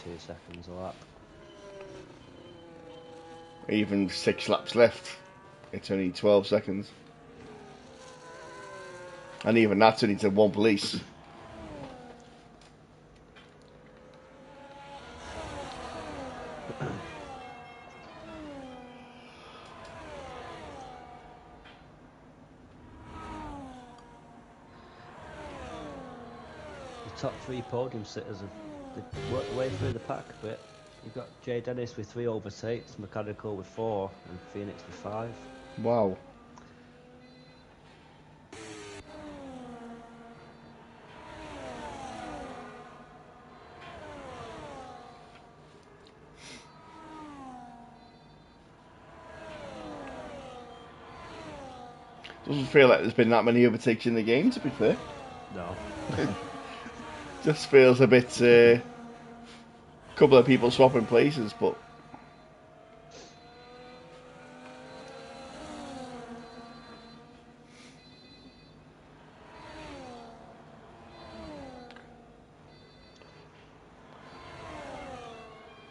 S2: 2 seconds a lap.
S1: Even 6 laps left. It's only 12 seconds. And even that's only to one police.
S2: The top 3 podium sitters have worked their way through the pack a bit. You've got Jay Dennis with 3 overtakes, Mechanical with 4, and Phoenix with 5.
S1: Wow. Doesn't feel like there's been that many overtakes in the game, to be fair.
S2: No.
S1: Just feels a bit... couple of people swapping places, but...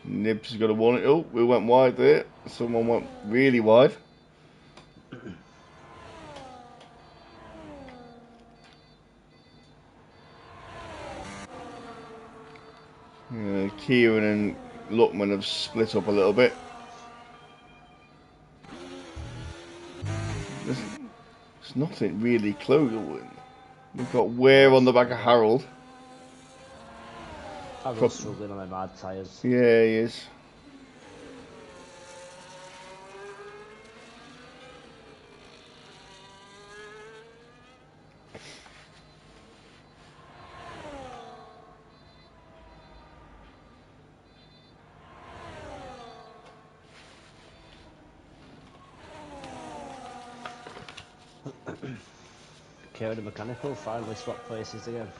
S1: Nibs has got a warning. Oh, we went wide there. Someone went really wide. Kieran and Luckman have split up a little bit. There's nothing really close. We've got Ware on the back of Harold.
S2: Harold's struggling on them hard tyres.
S1: Yeah, he is.
S2: Kieran and Mechanical finally swapped places again.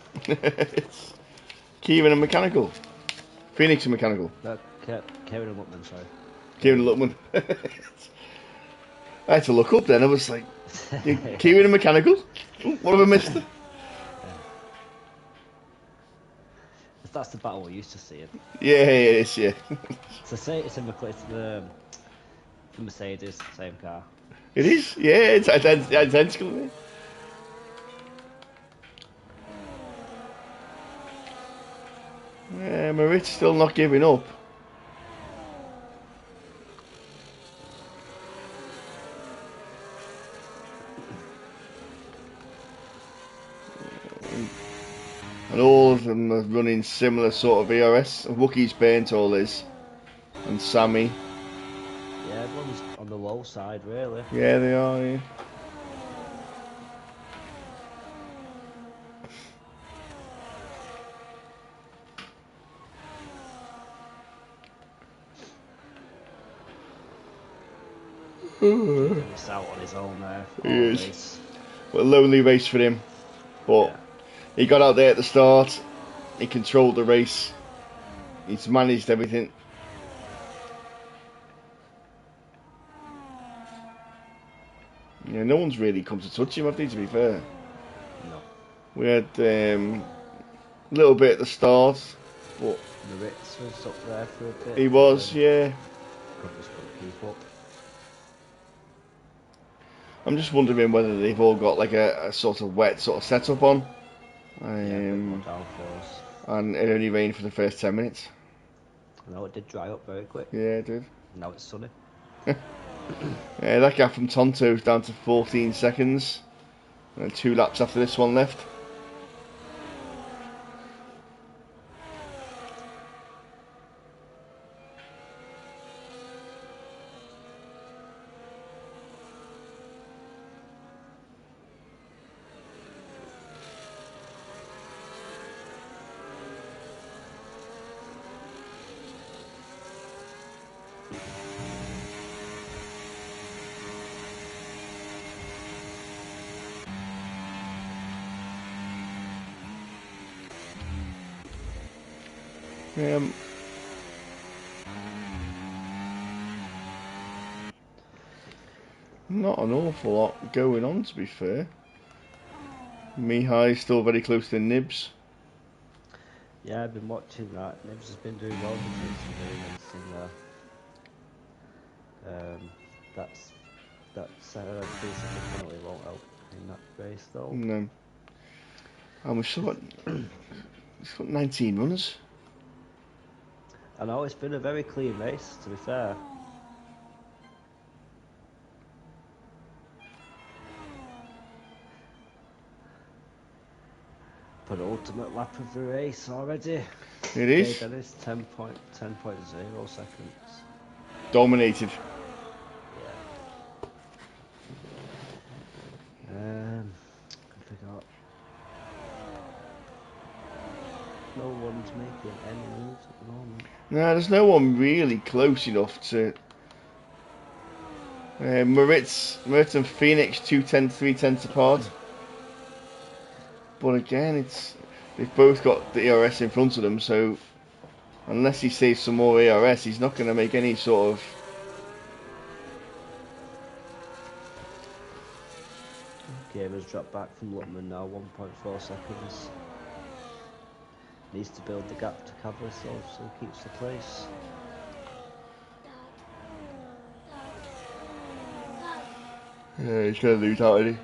S1: Kieran and Mechanical. Phoenix and Mechanical.
S2: No, Kieran and Luckman, sorry.
S1: Kieran and Luckman. I had to look up then. I was like, Kieran and Mechanical? What have I missed?
S2: That's the battle we're used to seeing.
S1: Yeah, it is, yeah.
S2: So say it's the Mercedes, same car.
S1: It is? Yeah, it's identical. Yeah, Marit's still not giving up. And all of them are running similar sort of ERS. Wookie's burnt all his. And Sammy.
S2: Yeah, everyone's on the low side, really.
S1: Yeah, they are, yeah.
S2: He's out on his own there.
S1: He is. What a lonely race for him. But
S2: yeah.
S1: He got out there at the start. He controlled the race. He's managed everything. Yeah, no one's really come to touch him, have they, to be fair?
S2: No.
S1: We had a little bit at the start, but...
S2: Ritz was up there for a bit.
S1: He was, yeah.
S2: Probably couldn't keep up.
S1: I'm just wondering whether they've all got like a sort of wet sort of setup on.
S2: Yeah, downforce.
S1: And it only rained for the first 10 minutes.
S2: No, it did dry up very quick.
S1: Yeah, it did.
S2: Now it's sunny.
S1: That gap from Tonto's down to 14 seconds. And 2 laps after this one left. not an awful lot going on, to be fair. Mihai's still very close to Nibs.
S2: Yeah, I've been watching that. Nibs has been doing well defensively against that's basically penalty won't help in that race though.
S1: No. And we've still got, it's got 19 runners.
S2: I know it's been a very clean race, to be fair. Penultimate lap of the race already.
S1: It is.
S2: Okay, Dennis, 10.0 seconds.
S1: Dominated.
S2: Yeah. I forgot. No one's making any moves at the moment.
S1: No, there's no one really close enough to. Moritz and Phoenix 2 3/10 apart. But again, they've both got the ERS in front of them, so unless he saves some more ERS, he's not going to make any sort of.
S2: Gamer's dropped back from Lutman now, 1.4 seconds. Needs to build the gap to cover, so he keeps the place.
S1: Yeah, he's going to lose out, isn't he?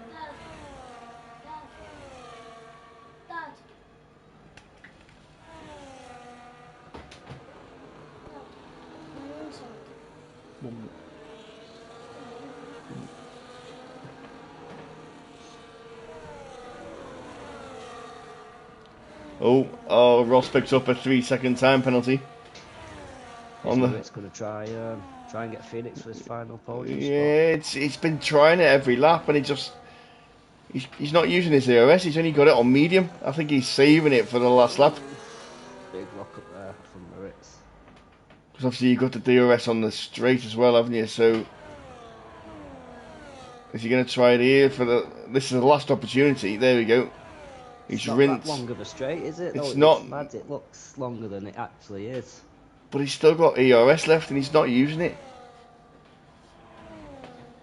S1: Oh, Ross picks up a 3-second time penalty.
S2: It's going to try and get Phoenix for his final podium
S1: spot. It's been trying it every lap, and he's not using his ERS. He's only got it on medium. I think he's saving it for the last lap.
S2: Big rock up there from Moritz.
S1: Because obviously you've got the DRS on the straight as well, haven't you? So is he going to try it here for the? This is the last opportunity. There we go.
S2: It's not that long of a straight, is it?
S1: It's not.
S2: Mad. It looks longer than it actually is.
S1: But he's still got ERS left and he's not using it.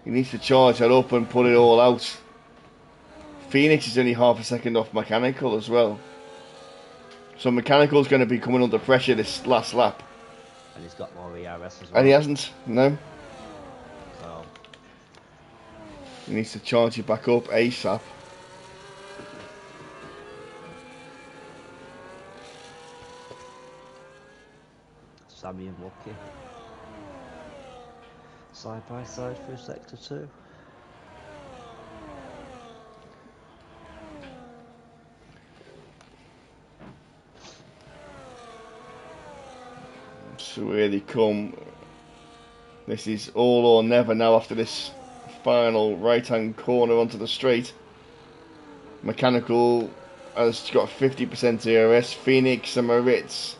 S1: He needs to charge that up and put it all out. Phoenix is only half a second off Mechanical as well. So Mechanical's going to be coming under pressure this last lap.
S2: And he's got more ERS as well.
S1: And he hasn't, no.
S2: So
S1: he needs to charge it back up ASAP.
S2: Sammy and Lucky side by side through sector 2.
S1: So here they come. This is all or never now after this final right hand corner onto the straight. Mechanical has got 50% ERS. Phoenix and Moritz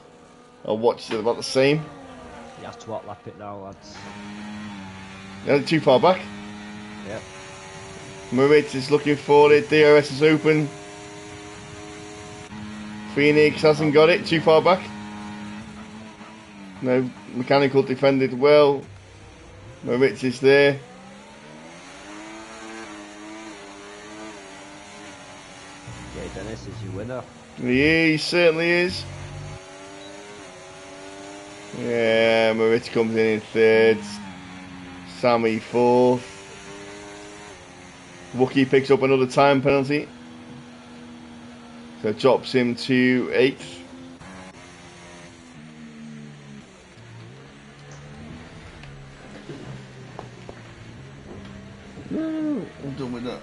S1: are watching about the same.
S2: You have to outlap it now, lads.
S1: They're too far back.
S2: Yep.
S1: Moritz is looking for it. DRS is open. Phoenix hasn't got it. Too far back. No, Mechanical defended well. Moritz is there.
S2: Jay Dennis is your winner.
S1: He certainly is. Yeah, Moritz comes in third. Sammy fourth. Wookie picks up another time penalty. So drops him to 8th. No, I'm done with that.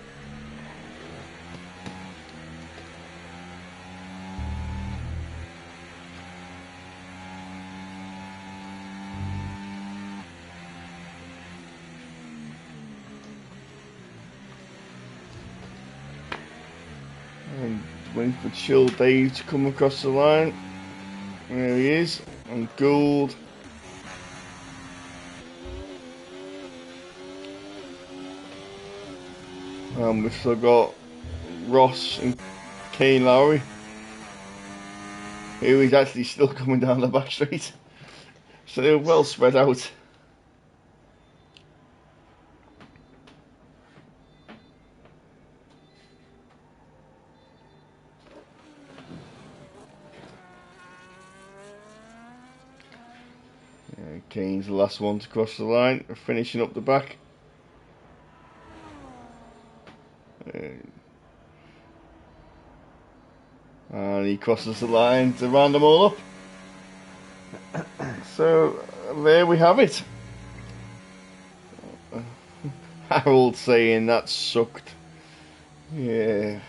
S1: And waiting for Chill Dave to come across the line. There he is. And Gould. We've still got Ross and Kane Lowry, who is actually still coming down the back straight. So they're well spread out. Kane's the last one to cross the line, finishing up the back. And he crosses the line to round them all up. So there we have it. Harold saying that sucked. Yeah.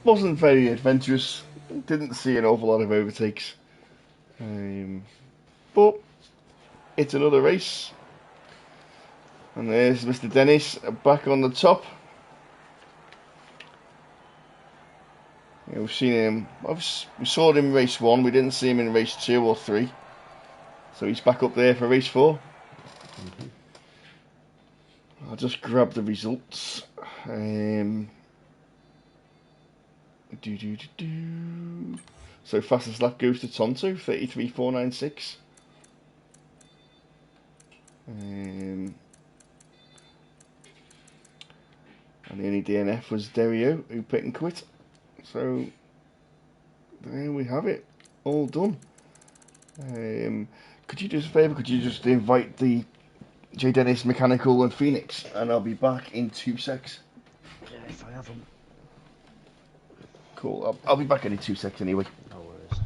S1: Wasn't very adventurous. Didn't see an awful lot of overtakes. But it's another race. And there's Mr. Dennis back on the top. Yeah, we've seen him. We saw him in race 1. We didn't see him in race 2 or 3. So he's back up there for race 4. I'll just grab the results. So fastest lap goes to Tonto, 33.496. And the only DNF was Derio, who pit and quit. So there we have it, all done. Could you do us a favour? Could you just invite the J Dennis Mechanical and Phoenix, and I'll be back in 2 secs.
S2: Yeah, if I have them.
S1: Cool. I'll be back in 2 secs anyway.
S2: No worries.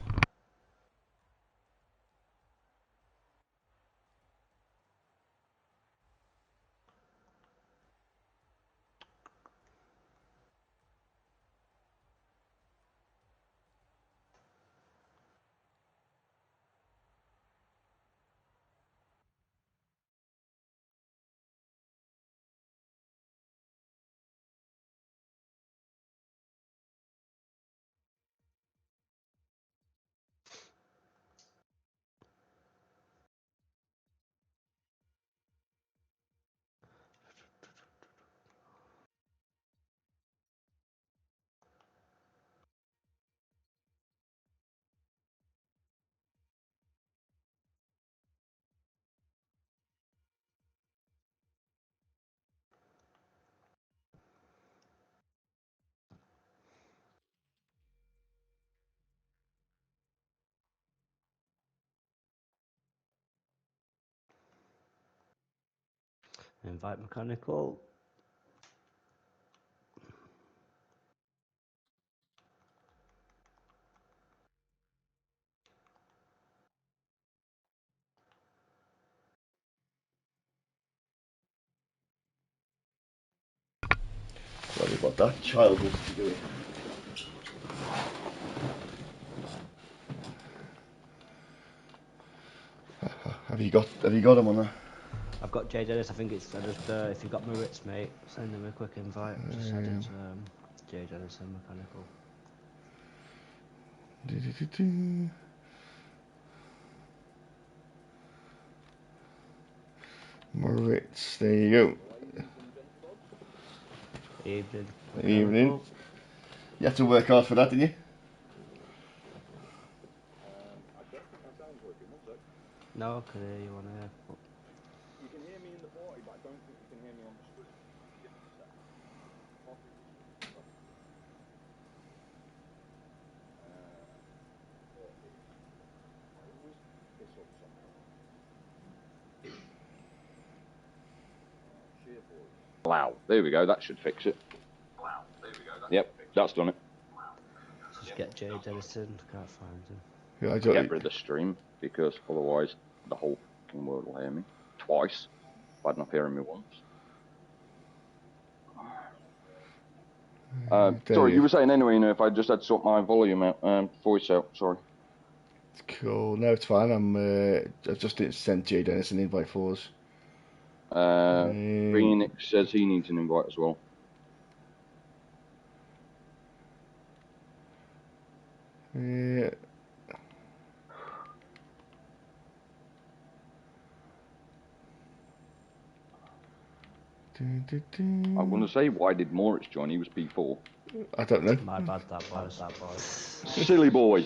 S2: Invite Mechanical.
S1: Sorry about that. Child was to do it. Have you got him on there?
S2: I've got J Dennis. I think it's just if you've got Maritz, mate, send him a quick invite. Just add it to J Dennis and Mechanical.
S1: Moritz, there you go.
S2: Evening.
S1: Evening. You had to work hard for that, didn't you?
S2: No, I can hear you on air. But...
S3: You can hear me in the 40, but I don't think you can hear me on the screen. Wow, there we go, that should fix it. Yep, that's done it.
S2: Just get J Dennis in, can't find him.
S1: Yeah, I
S3: Get rid of the stream, because otherwise the whole fucking world will hear me. Twice. Bad enough hearing me once. Sorry, you were saying anyway, you know, if I just had to sort my volume out, voice out, sorry.
S1: It's cool. No, it's fine. I've just sent J Dennis an invite for us.
S3: Phoenix says he needs an invite as well.
S1: Yeah.
S3: I'm going to say, why did Moritz join? He was P4.
S1: I don't know.
S2: My bad, that boy.
S3: Silly boy.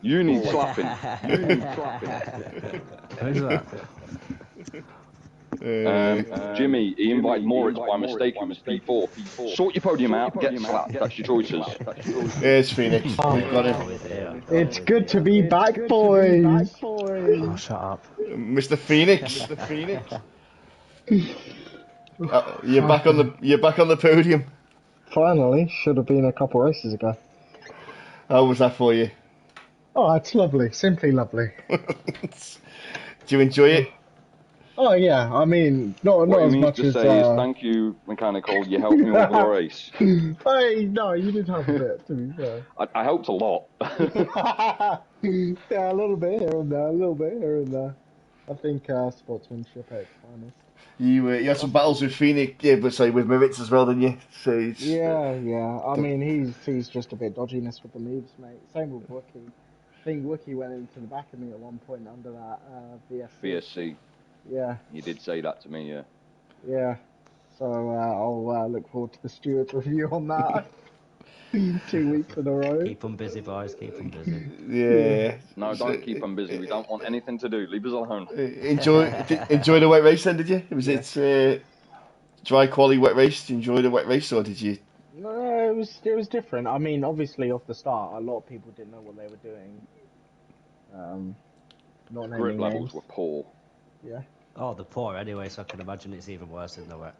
S3: You need slapping. You need slapping.
S2: Who's that?
S3: Jimmy, he invited Moritz by mistake. It was P4. Sort your podium out, get slapped. That's your choices.
S1: Here's Phoenix. We've got him.
S4: It's good to be back, boys.
S2: Oh, shut up.
S1: Mr. Phoenix. You're back on the podium.
S4: Finally, should have been a couple races ago.
S1: How was that for you?
S4: Oh, it's lovely, simply lovely.
S1: Do you enjoy it?
S4: Oh yeah, I mean, not
S3: What
S4: as
S3: he means
S4: much
S3: to
S4: as.
S3: say is, thank you, Mechanical. You helped me with the race.
S4: Hey, no, you did help a bit, to be fair.
S3: I helped a lot.
S4: Yeah, a little bit here and there, I think sportsmanship at its finest.
S1: You had some battles with Phoenix, yeah, but say with Moritz as well, didn't you? So it's,
S4: Yeah. I mean, he's just a bit dodginess with the moves, mate. Same with Wookie. I think Wookie went into the back of me at one point under that VSC.
S3: VSC.
S4: Yeah.
S3: You did say that to me, yeah.
S4: Yeah. So I'll look forward to the steward's review on that. 2 weeks in a row.
S2: Keep them busy, boys. Keep them busy.
S1: yeah.
S3: No, don't keep them busy. We don't want anything to do. Leave us alone.
S1: Enjoy the wet race then, did you? Was it dry quality wet race? Did you enjoy the wet race, or did you?
S4: No, it was different. I mean, obviously off the start, a lot of people didn't know what they were doing. Not naming
S3: Grip levels
S4: names.
S3: were poor.
S4: Yeah.
S2: Oh, they're poor anyway, so I can imagine it's even worse in the wet.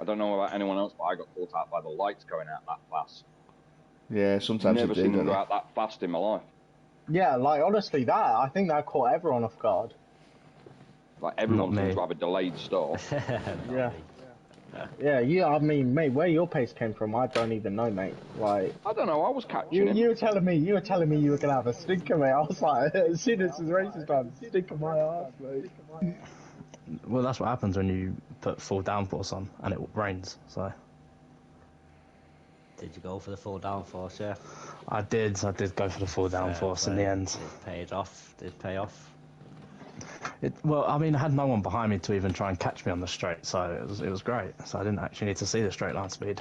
S3: I don't know about anyone else, but I got caught out by the lights going out that fast.
S1: Yeah, sometimes
S3: Never
S1: they
S3: seen
S1: do.
S3: them go out that fast in my life.
S4: Yeah, like honestly, I think that caught everyone off guard.
S3: Like everyone
S2: Not me.
S3: seems to have a delayed start.
S4: Yeah. Yeah. I mean, mate, where your pace came from, I don't even know, mate. Like,
S3: I don't know. I was catching him.
S4: you were telling me you were gonna have a stinker, mate. I was like, as soon as the race is done, stink of my ass, mate.
S5: Well, that's what happens when you put full downforce on and it rains. So
S2: Did you go for the full downforce, yeah?
S5: I did go for the full downforce in the end.
S2: It paid off. Did pay off.
S5: Well, I mean, I had no one behind me to even try and catch me on the straight, so it was great. So I didn't actually need to see the straight line speed.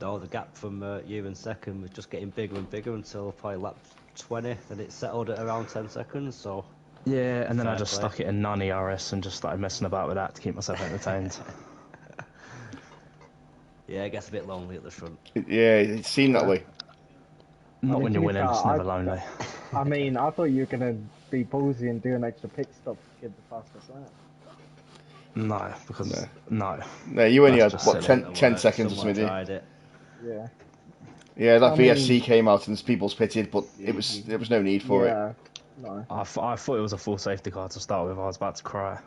S2: No, the gap from you and second was just getting bigger and bigger until probably lap 20. Then it settled at around 10 seconds, so...
S5: Yeah, and then I
S2: Fair
S5: just
S2: play.
S5: stuck it in non ERS and just started messing about with that to keep myself entertained.
S2: Yeah, it gets a bit lonely at the front.
S1: Yeah, it seemed that way.
S5: Not
S4: mean,
S5: when
S4: to
S5: you're
S4: be
S5: winning,
S4: fair,
S5: it's never lonely.
S4: I mean, I thought you were gonna be ballsy and do an extra pit stop to get the fastest lap.
S5: No, because no.
S1: No, you only had
S5: That's
S1: what
S5: just
S1: 10 seconds or
S2: Someone
S1: something.
S2: tried it.
S4: Yeah.
S1: Yeah, that
S4: I
S1: VSC
S4: mean-
S1: came out and people's pitted, but there was no need for it.
S4: Yeah. No.
S5: I thought it was a full safety car to start with. I was about to cry.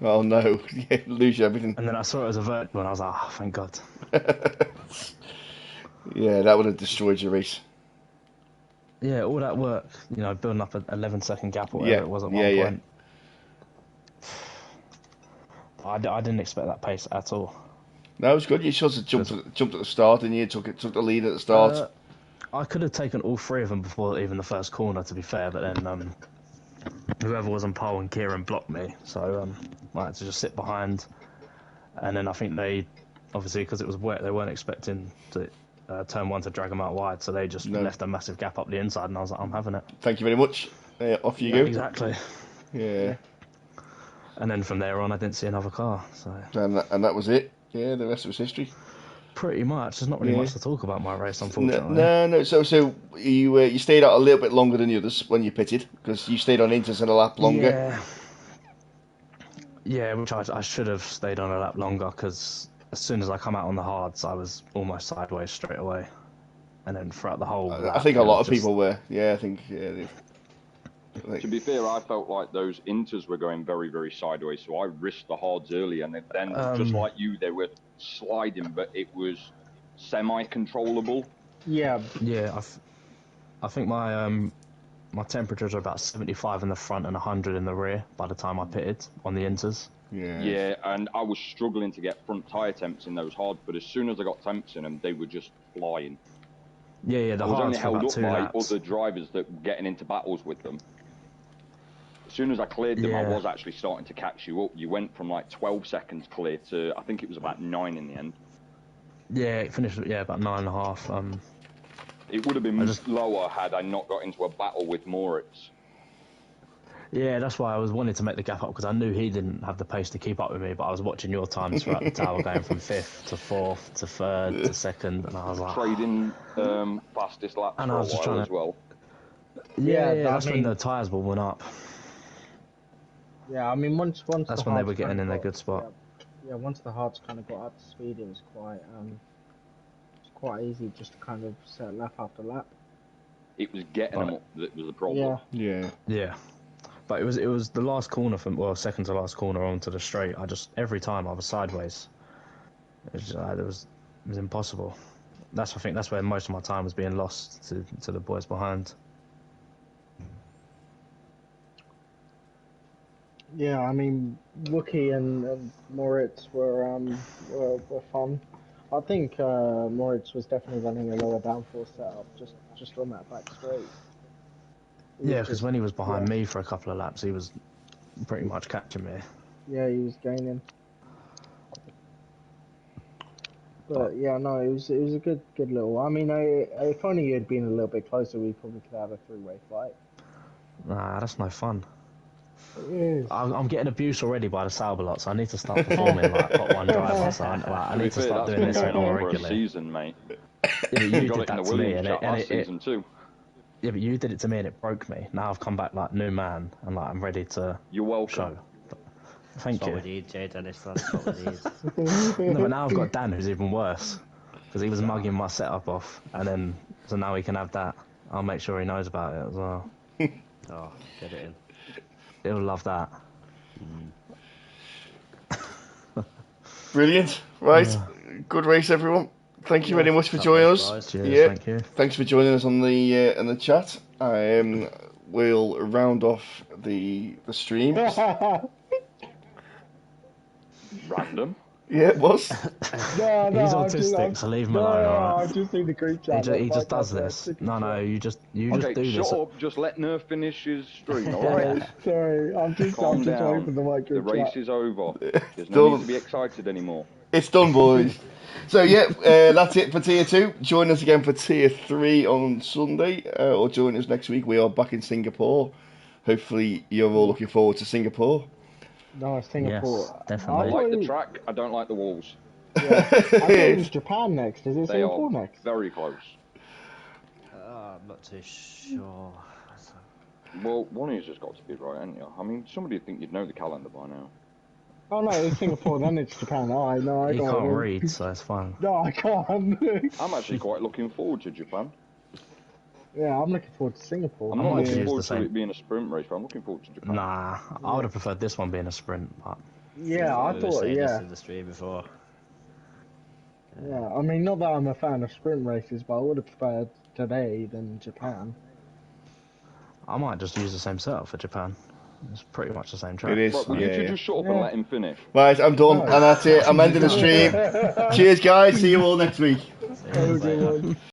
S1: Oh no, yeah, lose everything.
S5: And then I saw it as a virtual and I was like, oh, thank God.
S1: Yeah, that would have destroyed your race.
S5: Yeah, all that work, building up an 11-second gap or whatever
S1: Yeah,
S5: it was at
S1: yeah,
S5: one
S1: yeah.
S5: point. I didn't expect that pace at all.
S1: No, it was good. You should have jumped at the start, and you took the lead at the start.
S5: I could have taken all three of them before even the first corner, to be fair, but then whoever was on pole and Kieran blocked me, so I had to just sit behind. And then I think they, obviously because it was wet, they weren't expecting to turn one to drag them out wide, so they just left a massive gap up the inside, and I was like, I'm having it.
S1: Thank you very much. Off you go.
S5: Exactly.
S1: Yeah.
S5: And then from there on, I didn't see another car, so...
S1: And that was it. Yeah, the rest was history.
S5: Pretty much. There's not really much to talk about my race, unfortunately.
S1: No. So you stayed out a little bit longer than the others when you pitted, because you stayed on inters and a lap longer.
S5: Yeah, which I should have stayed on a lap longer, because as soon as I come out on the hards, I was almost sideways straight away. And then throughout the whole lap,
S1: I think a lot of people were. Yeah, I think... Yeah,
S3: To be fair, I felt like those inters were going very, very sideways, so I risked the hards early, and then just like you, they were sliding, but it was semi-controllable.
S4: Yeah.
S5: Yeah, I think my temperatures are about 75 in the front and 100 in the rear by the time I pitted on the inters.
S3: Yeah, and I was struggling to get front tyre temps in those hards, but as soon as I got temps in them, they were just flying.
S5: Yeah, the
S3: I was
S5: hards
S3: only
S5: for
S3: held
S5: about
S3: up
S5: 2
S3: by
S5: laps.
S3: other drivers that were getting into battles with them. As soon as I cleared them, I was actually starting to catch you up. You went from like 12 seconds clear to, I think it was about 9 in the end.
S5: Yeah, it finished about 9.5.
S3: It would have been lower had I not got into a battle with Moritz.
S5: Yeah, that's why I was wanting to make the gap up because I knew he didn't have the pace to keep up with me. But I was watching your times throughout the tower, going from 5th to 4th to 3rd to 2nd, and I was like,
S3: trading fastest laps
S5: and
S3: for
S5: I
S3: a
S5: was just
S3: while
S5: trying
S3: as
S5: to,
S3: well.
S5: yeah,
S4: I
S5: that's when
S4: mean-
S5: the tyres were went up.
S4: Yeah, I mean, once
S5: That's
S4: the
S5: when they
S4: hards
S5: were getting
S4: kinda
S5: in a
S4: got-
S5: good spot.
S4: Yeah, once the hards kind of got up to speed, it was quite easy just to kind of set lap after lap.
S3: It was getting them up that was the problem.
S4: Yeah.
S5: Yeah, but it was the last corner from, well, second to last corner onto the straight. Every time I was sideways. It was impossible. I think that's where most of my time was being lost to the boys behind.
S4: Yeah, I mean, Wookie and Moritz were fun. I think Moritz was definitely running a lower downforce setup just on that back straight.
S5: Yeah, because when he was behind me for a couple of laps, he was pretty much catching me.
S4: Yeah, he was gaining. But yeah, no, it was a good little. I mean, if only you'd been a little bit closer, we probably could have a 3-way fight.
S5: Nah, that's no fun.
S4: It is.
S5: I'm getting abused already by the Sauber lot, so I need to start performing like Hot One driver. So I need to start doing this a bit more
S3: for a
S5: regularly.
S3: season, mate.
S5: Yeah, but you
S3: got
S5: did
S3: it in
S5: that
S3: the
S5: to me,
S3: Williams
S5: and
S3: chat last season too.
S5: Yeah, but you did it to me, and it broke me. Now I've come back like new man, and like I'm ready to.
S3: You're welcome.
S5: Show. Thank
S2: That's
S5: you.
S2: what we need, Jay Dennis. That's what we need.
S5: No, but now I've got Dan, who's even worse, because he was mugging my setup off, and then so now he can have that. I'll make sure he knows about it as well.
S2: Oh, get it in.
S5: He'll love that.
S1: Brilliant. Right. Good race, everyone. Thank you very much for joining us.
S5: Cheers, thank you.
S1: Thanks for joining us on the chat. We'll round off the stream.
S3: Random.
S1: Yeah, it was.
S4: No,
S5: He's autistic, so leave him alone. Alright?
S4: I just see the group chat.
S5: He just does this. No, you just do this.
S3: Shut up. Just let Nerf finish his stream, alright?
S4: Sorry, I'm just
S3: Calm down.
S4: waiting for the mic
S3: The race
S4: chat.
S3: is over. There's no need to be excited anymore.
S1: It's done, boys. So yeah, that's it for Tier 2. Join us again for Tier 3 on Sunday, or join us next week. We are back in Singapore. Hopefully you're all looking forward to Singapore.
S4: No, Singapore.
S5: Yes, definitely.
S3: I like the track. I don't like the walls.
S4: Yeah. I thought it was Japan next. Is it
S3: They
S4: Singapore
S3: are
S4: next?
S3: very close.
S2: I'm not too sure.
S3: Well, one of you's just got to be right, haven't you? I mean, somebody would think you'd know the calendar by now.
S4: Oh no, it's Singapore, then it's Japan. Oh, I know.
S5: He can't read, so it's fine.
S4: No, I can't.
S3: I'm actually quite looking forward to Japan.
S4: Yeah, I'm looking forward to Singapore.
S3: I'm
S5: I
S3: not
S5: might
S3: looking
S5: use
S3: forward
S5: the
S3: to
S5: same.
S3: it being a sprint race, but I'm looking forward to Japan.
S5: Nah, I would have preferred this one being a sprint, but
S4: Yeah, I
S2: We were
S4: thought,
S2: saying this
S4: yeah.
S2: in the stream before.
S4: Yeah, I mean, not that I'm a fan of sprint races, but I would have preferred today than Japan.
S5: I might just use the same setup for Japan. It's pretty much the same track.
S1: It is.
S3: Right, will you two just shut up and
S4: Yeah.
S3: let him finish?
S1: Right, I'm done, and that's it. I'm ending the stream. Cheers, guys. See you all next week.
S2: See you later.